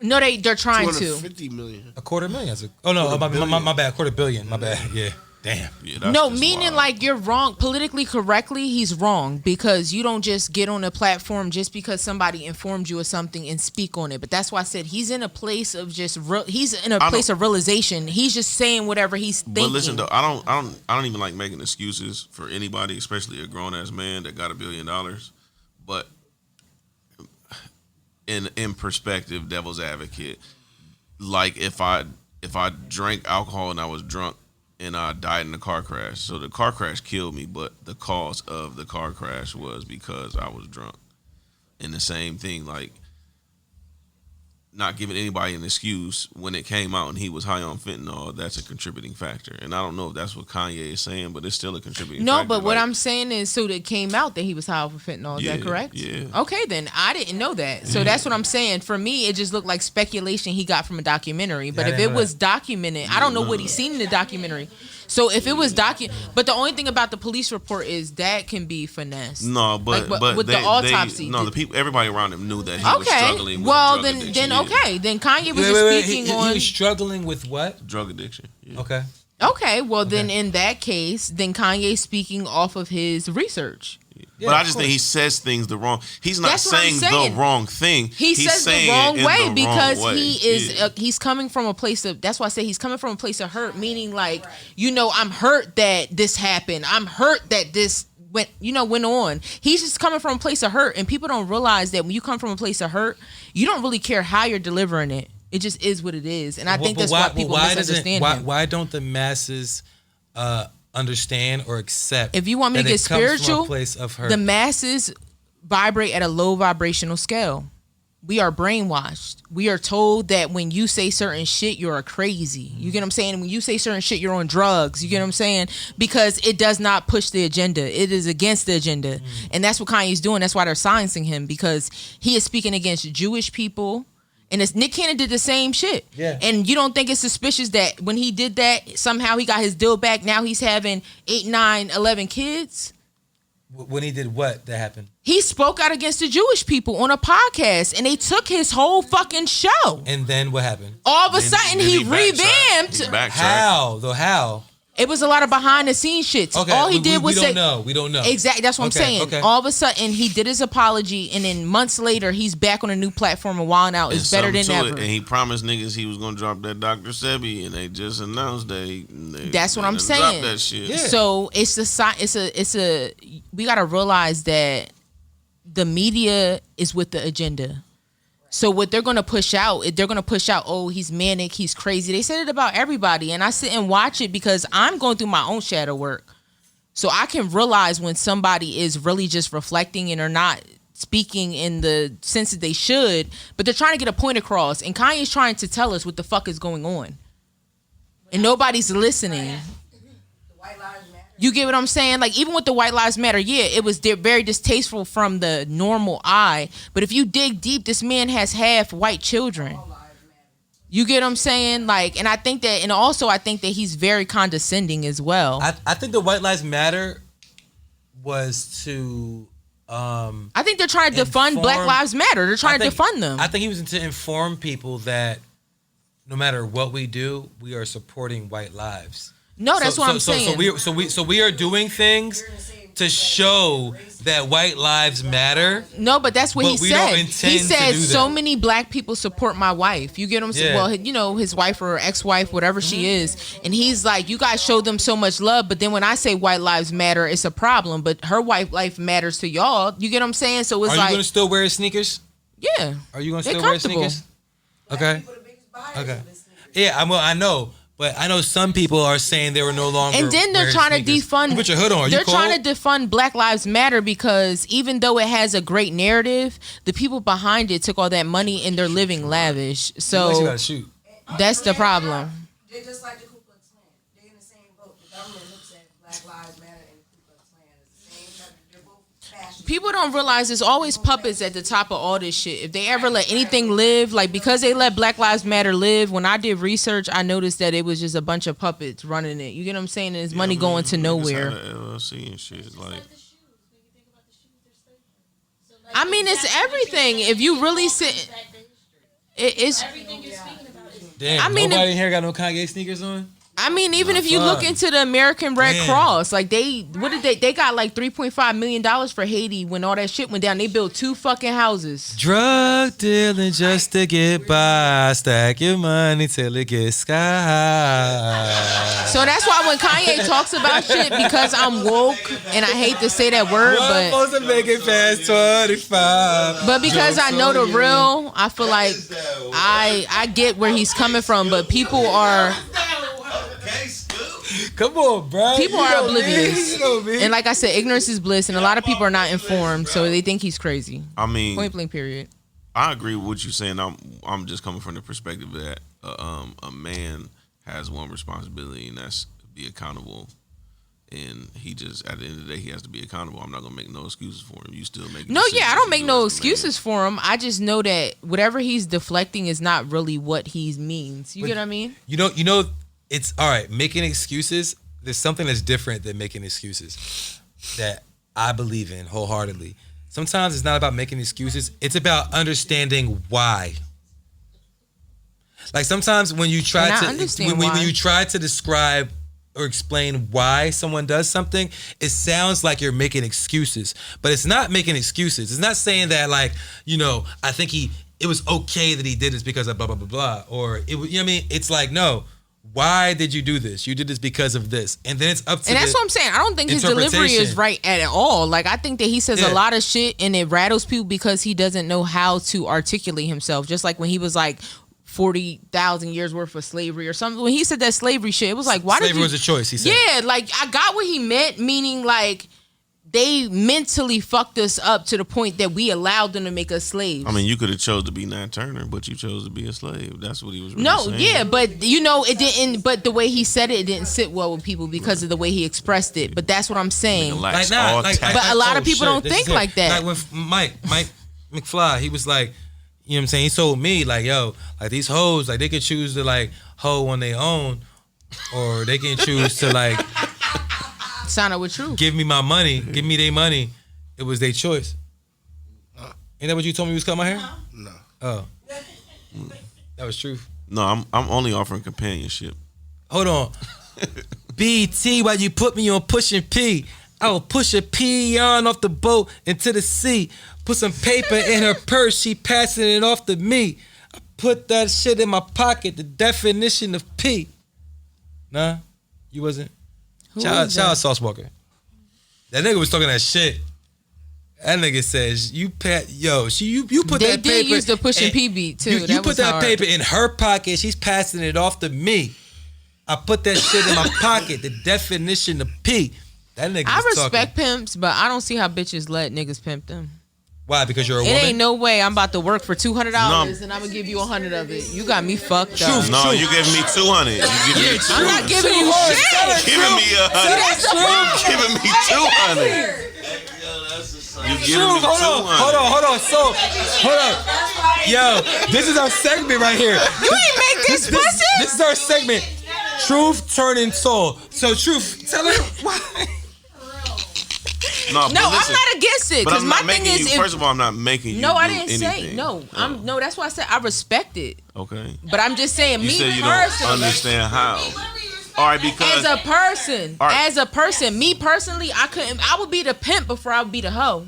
No, they're trying to. $250 million. $250,000. Oh no, my bad. $250,000,000. My bad. Yeah. Damn. Yeah, no, meaning wild. Like, you're wrong. Politically correctly, he's wrong because you don't just get on a platform just because somebody informed you of something and speak on it. But that's why I said he's in a place of place of realization. He's just saying whatever he's thinking. But listen, though, I don't even like making excuses for anybody, especially a grown ass man that got $1 billion. But in perspective, devil's advocate, like if I drank alcohol and I was drunk and I died in a car crash. So the car crash killed me, but the cause of the car crash was because I was drunk. And the same thing, like, not giving anybody an excuse when it came out and he was high on fentanyl, that's a contributing factor. And I don't know if that's what Kanye is saying, but it's still a contributing factor. No, but what I'm saying is, so it came out that he was high off of fentanyl. Is that correct? Yeah. Okay, then. I didn't know that. So that's what I'm saying. For me, it just looked like speculation he got from a documentary. But if it was documented, I don't know what he's seen in the documentary. So if it was but the only thing about the police report is that can be finesse. No, but with the autopsy. The people, everybody around him knew that he was struggling with drug addiction. Then Kanye was just speaking on. He was struggling with what? Drug addiction. Yeah. Okay. Okay, well then in that case, then Kanye's speaking off of his research. Yeah, but I just think he says things the wrong. He's not saying the wrong thing. He says the wrong way because he is. He's coming from a place of. That's why I say he's coming from a place of hurt. Meaning, like, I'm hurt that this happened. I'm hurt that this went on. He's just coming from a place of hurt, and people don't realize that when you come from a place of hurt, you don't really care how you're delivering it. It just is what it is, and I think that's why people misunderstand him. Why don't the masses understand or accept? If you want me to get spiritual, place of hurt. The masses vibrate at a low vibrational scale. We are brainwashed. We are told that when you say certain shit, you're a crazy. You get what I'm saying? When you say certain shit, you're on drugs. You get what I'm saying? Because it does not push the agenda. It is against the agenda. And that's what Kanye's doing. That's why they're silencing him, because he is speaking against Jewish people. And Nick Cannon did the same shit. Yeah. And you don't think it's suspicious that when he did that, somehow he got his deal back. Now he's having 8, 9, 11 kids. When he did what that happened? He spoke out against the Jewish people on a podcast, and they took his whole fucking show. And then what happened? All of a sudden, he revamped. How? Though how? It was a lot of behind the scenes shit. Okay, all he did was say, we don't know. Exactly, that's what I'm saying. Okay. All of a sudden, he did his apology, and then months later, he's back on a new platform and wilding out. It's better than ever. And he promised niggas he was gonna drop that Dr. Sebi, and they just announced that that's what I'm saying. That shit. Yeah. So it's a we gotta realize that the media is with the agenda. So what they're gonna push out, oh, he's manic, he's crazy. They said it about everybody, and I sit and watch it because I'm going through my own shadow work. So I can realize when somebody is really just reflecting and are not speaking in the sense that they should, but they're trying to get a point across. And Kanye's trying to tell us what the fuck is going on, and nobody's listening. You get what I'm saying? Like, even with the White Lives Matter, yeah, it was very distasteful from the normal eye. But if you dig deep, this man has half white children. You get what I'm saying? Like, and I think that, and also I think that he's very condescending as well. I think the White Lives Matter was to... I think they're trying to defund Black Lives Matter. They're trying to defund them. I think he was to inform people that no matter what we do, we are supporting white lives. No, that's what I'm saying. So we are doing things to show that white lives matter. No, but that's what he said. He said so that. many black people support my wife. You get what I'm saying? Yeah. Well, you know, his wife or ex-wife, whatever she is. And he's like, you guys show them so much love, but then when I say white lives matter, it's a problem. But her white life matters to y'all. You get what I'm saying? So it's Are like, you gonna still wear sneakers? Yeah. Are you gonna still wear sneakers? Okay. Okay. Yeah, I know. But I know some people are saying they were no longer. And then they're trying to defund. You put your hood on. They're trying to defund Black Lives Matter because even though it has a great narrative, the people behind it took all that money and they're living lavish. So you gotta shoot. That's the problem. They're just like the Ku Klux Klan. They're in the same boat. The government looks at Black Lives Matter and the Ku Klux Klan as the same type. They're both fascist. People don't realize there's always puppets at the top of all this shit. If they ever let anything live, like because they let Black Lives Matter live, when I did research, I noticed that it was just a bunch of puppets running it. You get what I'm saying? And it's money going to nowhere. LLC and shit, like. I mean, it's everything. If you really sit, it's. Damn, I mean, nobody here got no Kanye sneakers on? I mean, even if you look into the American Red Cross, like they got like $3.5 million for Haiti when all that shit went down. They built 2 fucking houses. Drug dealing just to get by. Stack your money till it gets sky high. So that's why when Kanye talks about shit, because I'm woke and I hate to say that word, but supposed to make it past 25. But because I know the real, I feel like I get where he's coming from, but people are. Come on, bro. People are oblivious. And like I said, ignorance is bliss, and a lot of people are not informed, so they think he's crazy. I mean, point blank period. I agree with what you're saying. I'm just coming from the perspective that a man has one responsibility, and that's be accountable. And he just, at the end of the day, he has to be accountable. I'm not gonna make no excuses for him. You still make I don't make no excuses for him. I just know that whatever he's deflecting is not really what he means. You get what I mean? You know. It's all right. Making excuses, there's something that's different than making excuses that I believe in wholeheartedly. Sometimes it's not about making excuses. It's about understanding why. Like sometimes when you try when you try to describe or explain why someone does something, it sounds like you're making excuses, but it's not making excuses. It's not saying that like, I think it was okay that he did this because of blah, blah, blah, blah. Or you know what I mean? It's like, no. Why did you do this? You did this because of this. And then it's up to And that's what I'm saying. I don't think his delivery is right at all. Like, I think that he says a lot of shit and it rattles people because he doesn't know how to articulate himself. Just like when he was like, 40,000 years worth of slavery or something. When he said that slavery shit, it was like, why slavery did was a choice, he said. Yeah, like I got what he meant, meaning like they mentally fucked us up to the point that we allowed them to make us slaves. I mean, you could have chose to be Nat Turner, but you chose to be a slave. That's what he was really saying. Yeah, but you know, it didn't. But the way he said it didn't sit well with people because of the way he expressed it. But that's what I'm saying. Like, nah, but a lot of people don't think like that. Like with Mike McFly, he was like, you know what I'm saying? He told me like, yo, like these hoes, like they can choose to like hoe on their own, or they can choose to like sign up with Truth. Give me my money, give me their money. It was their choice. Ain't that what you told me you was cutting my hair? No. Oh, that was Truth. No, I'm only offering companionship. Hold on. BT, why you put me on pushing P? I will push a peon off the boat into the sea. Put some paper in her purse, she passing it off to me. I put that shit in my pocket, the definition of P. Nah, you wasn't. Shout out Sauce Walker. That nigga was talking that shit. That nigga says you put that paper. They did use the pushing P beat too. You put that paper in her pocket, she's passing it off to me. I put that shit in my pocket, the definition of P. That nigga I respect pimps, but I don't see how bitches let niggas pimp them. Why? Because you're a woman? It ain't no way I'm about to work for $200 and I'm gonna give you 100 of it. You got me fucked up. No, you giving me 200. You give me I'm not giving you shit. Giving me 100. Giving me 200. You giving me 200. Hold on. So, hold on. Yo, this is our segment right here. You ain't make this pussy. This is our segment. Truth turning soul. So, Truth, tell her why. No, I'm not against it. Because my thing is, first of all, I'm not making you. No, I do didn't anything. say no. No, that's why I said I respect it. Okay. But I'm just saying, You me said you personally, don't understand how. All right, because as a person, me personally, I would be the pimp before I would be the hoe.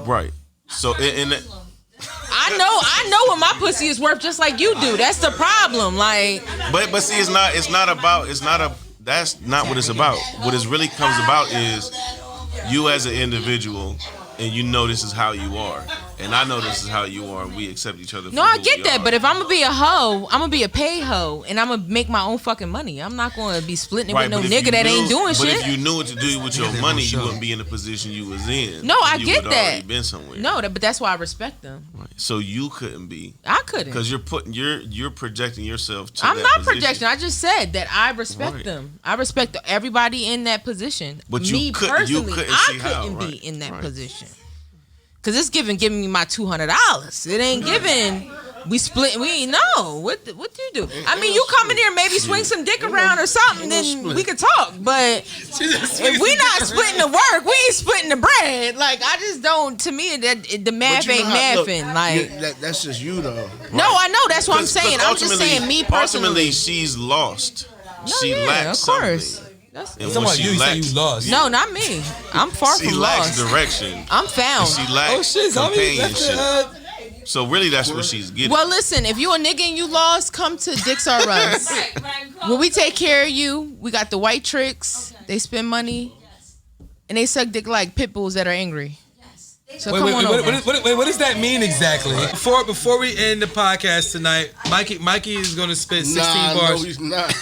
Right. So I know what my pussy is worth, just like you do. That's the problem. Like, but see, that's not what it's about. What it really comes about is you as an individual, and you know this is how you are, and I know this is how you are, and we accept each other. No, I get that, but if I'm gonna be a hoe, I'm gonna be a pay hoe, and I'm gonna make my own fucking money. I'm not gonna be splitting it with no nigga that ain't doing shit. But if you knew what to do with your money, you wouldn't be in the position you was in. No, I get that. Already been somewhere. No, but that's why I respect them. Right. So you couldn't be. I couldn't. Because you're projecting yourself to I'm that not position. projecting. I just said that I respect them. I respect everybody in that position. But me personally, I couldn't be right. in that position. Cause it's giving me my $200. It ain't giving. We split. We ain't know what do you do? I mean, you come in here, maybe swing some dick around or something, then we can talk. But if we not splitting the work, we ain't splitting the bread. Like I just don't. To me, the math ain't mathing. Like that's just you though. No, I know. That's what I'm saying. I'm just saying me personally. Ultimately, she's lost. No, she lacks something. That's somebody you say you lost. No, not me. I'm far from lost. She lacks direction. I'm found. She lacks companionship. So really, that's what she's getting. Well, listen, if you a nigga and you lost, come to Dicks R Us. When we take care of you, we got the white tricks. Okay. They spend money, and they suck dick like pit bulls that are angry. So wait, what does that mean exactly? Before we end the podcast tonight, Mikey is gonna spit 16 bars. No, he's not.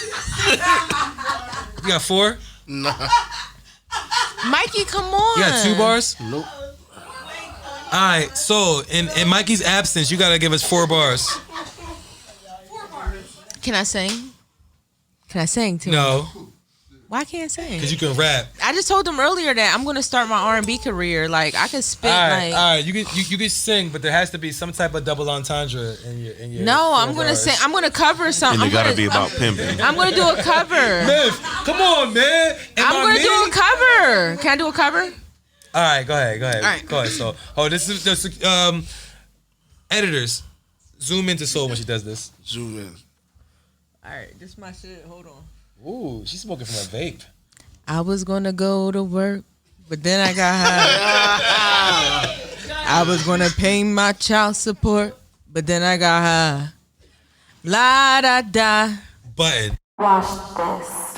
You got 4? Nah. Mikey, come on. You got 2 bars? Nope. All right, so in Mikey's absence, you gotta give us 4 bars. Can I sing? Can I sing too? No. Why can't I sing? Because you can rap. I just told them earlier that I'm gonna start my R&B career. Like I can spit. All right. You can sing, but there has to be some type of double entendre in your. No, I'm gonna sing. I'm gonna cover something. And it gotta be about pimping. I'm gonna do a cover. Myth, come on, man. I'm gonna do a cover. Can I do a cover? All right, go ahead. All right. Go ahead. So, this is editors. Zoom into Soul when she does this. Zoom in. All right, this is my shit. Hold on. Ooh, she's smoking from a vape. I was gonna go to work, but then I got high. I was gonna pay my child support, but then I got high. La da da. Button. Watch this.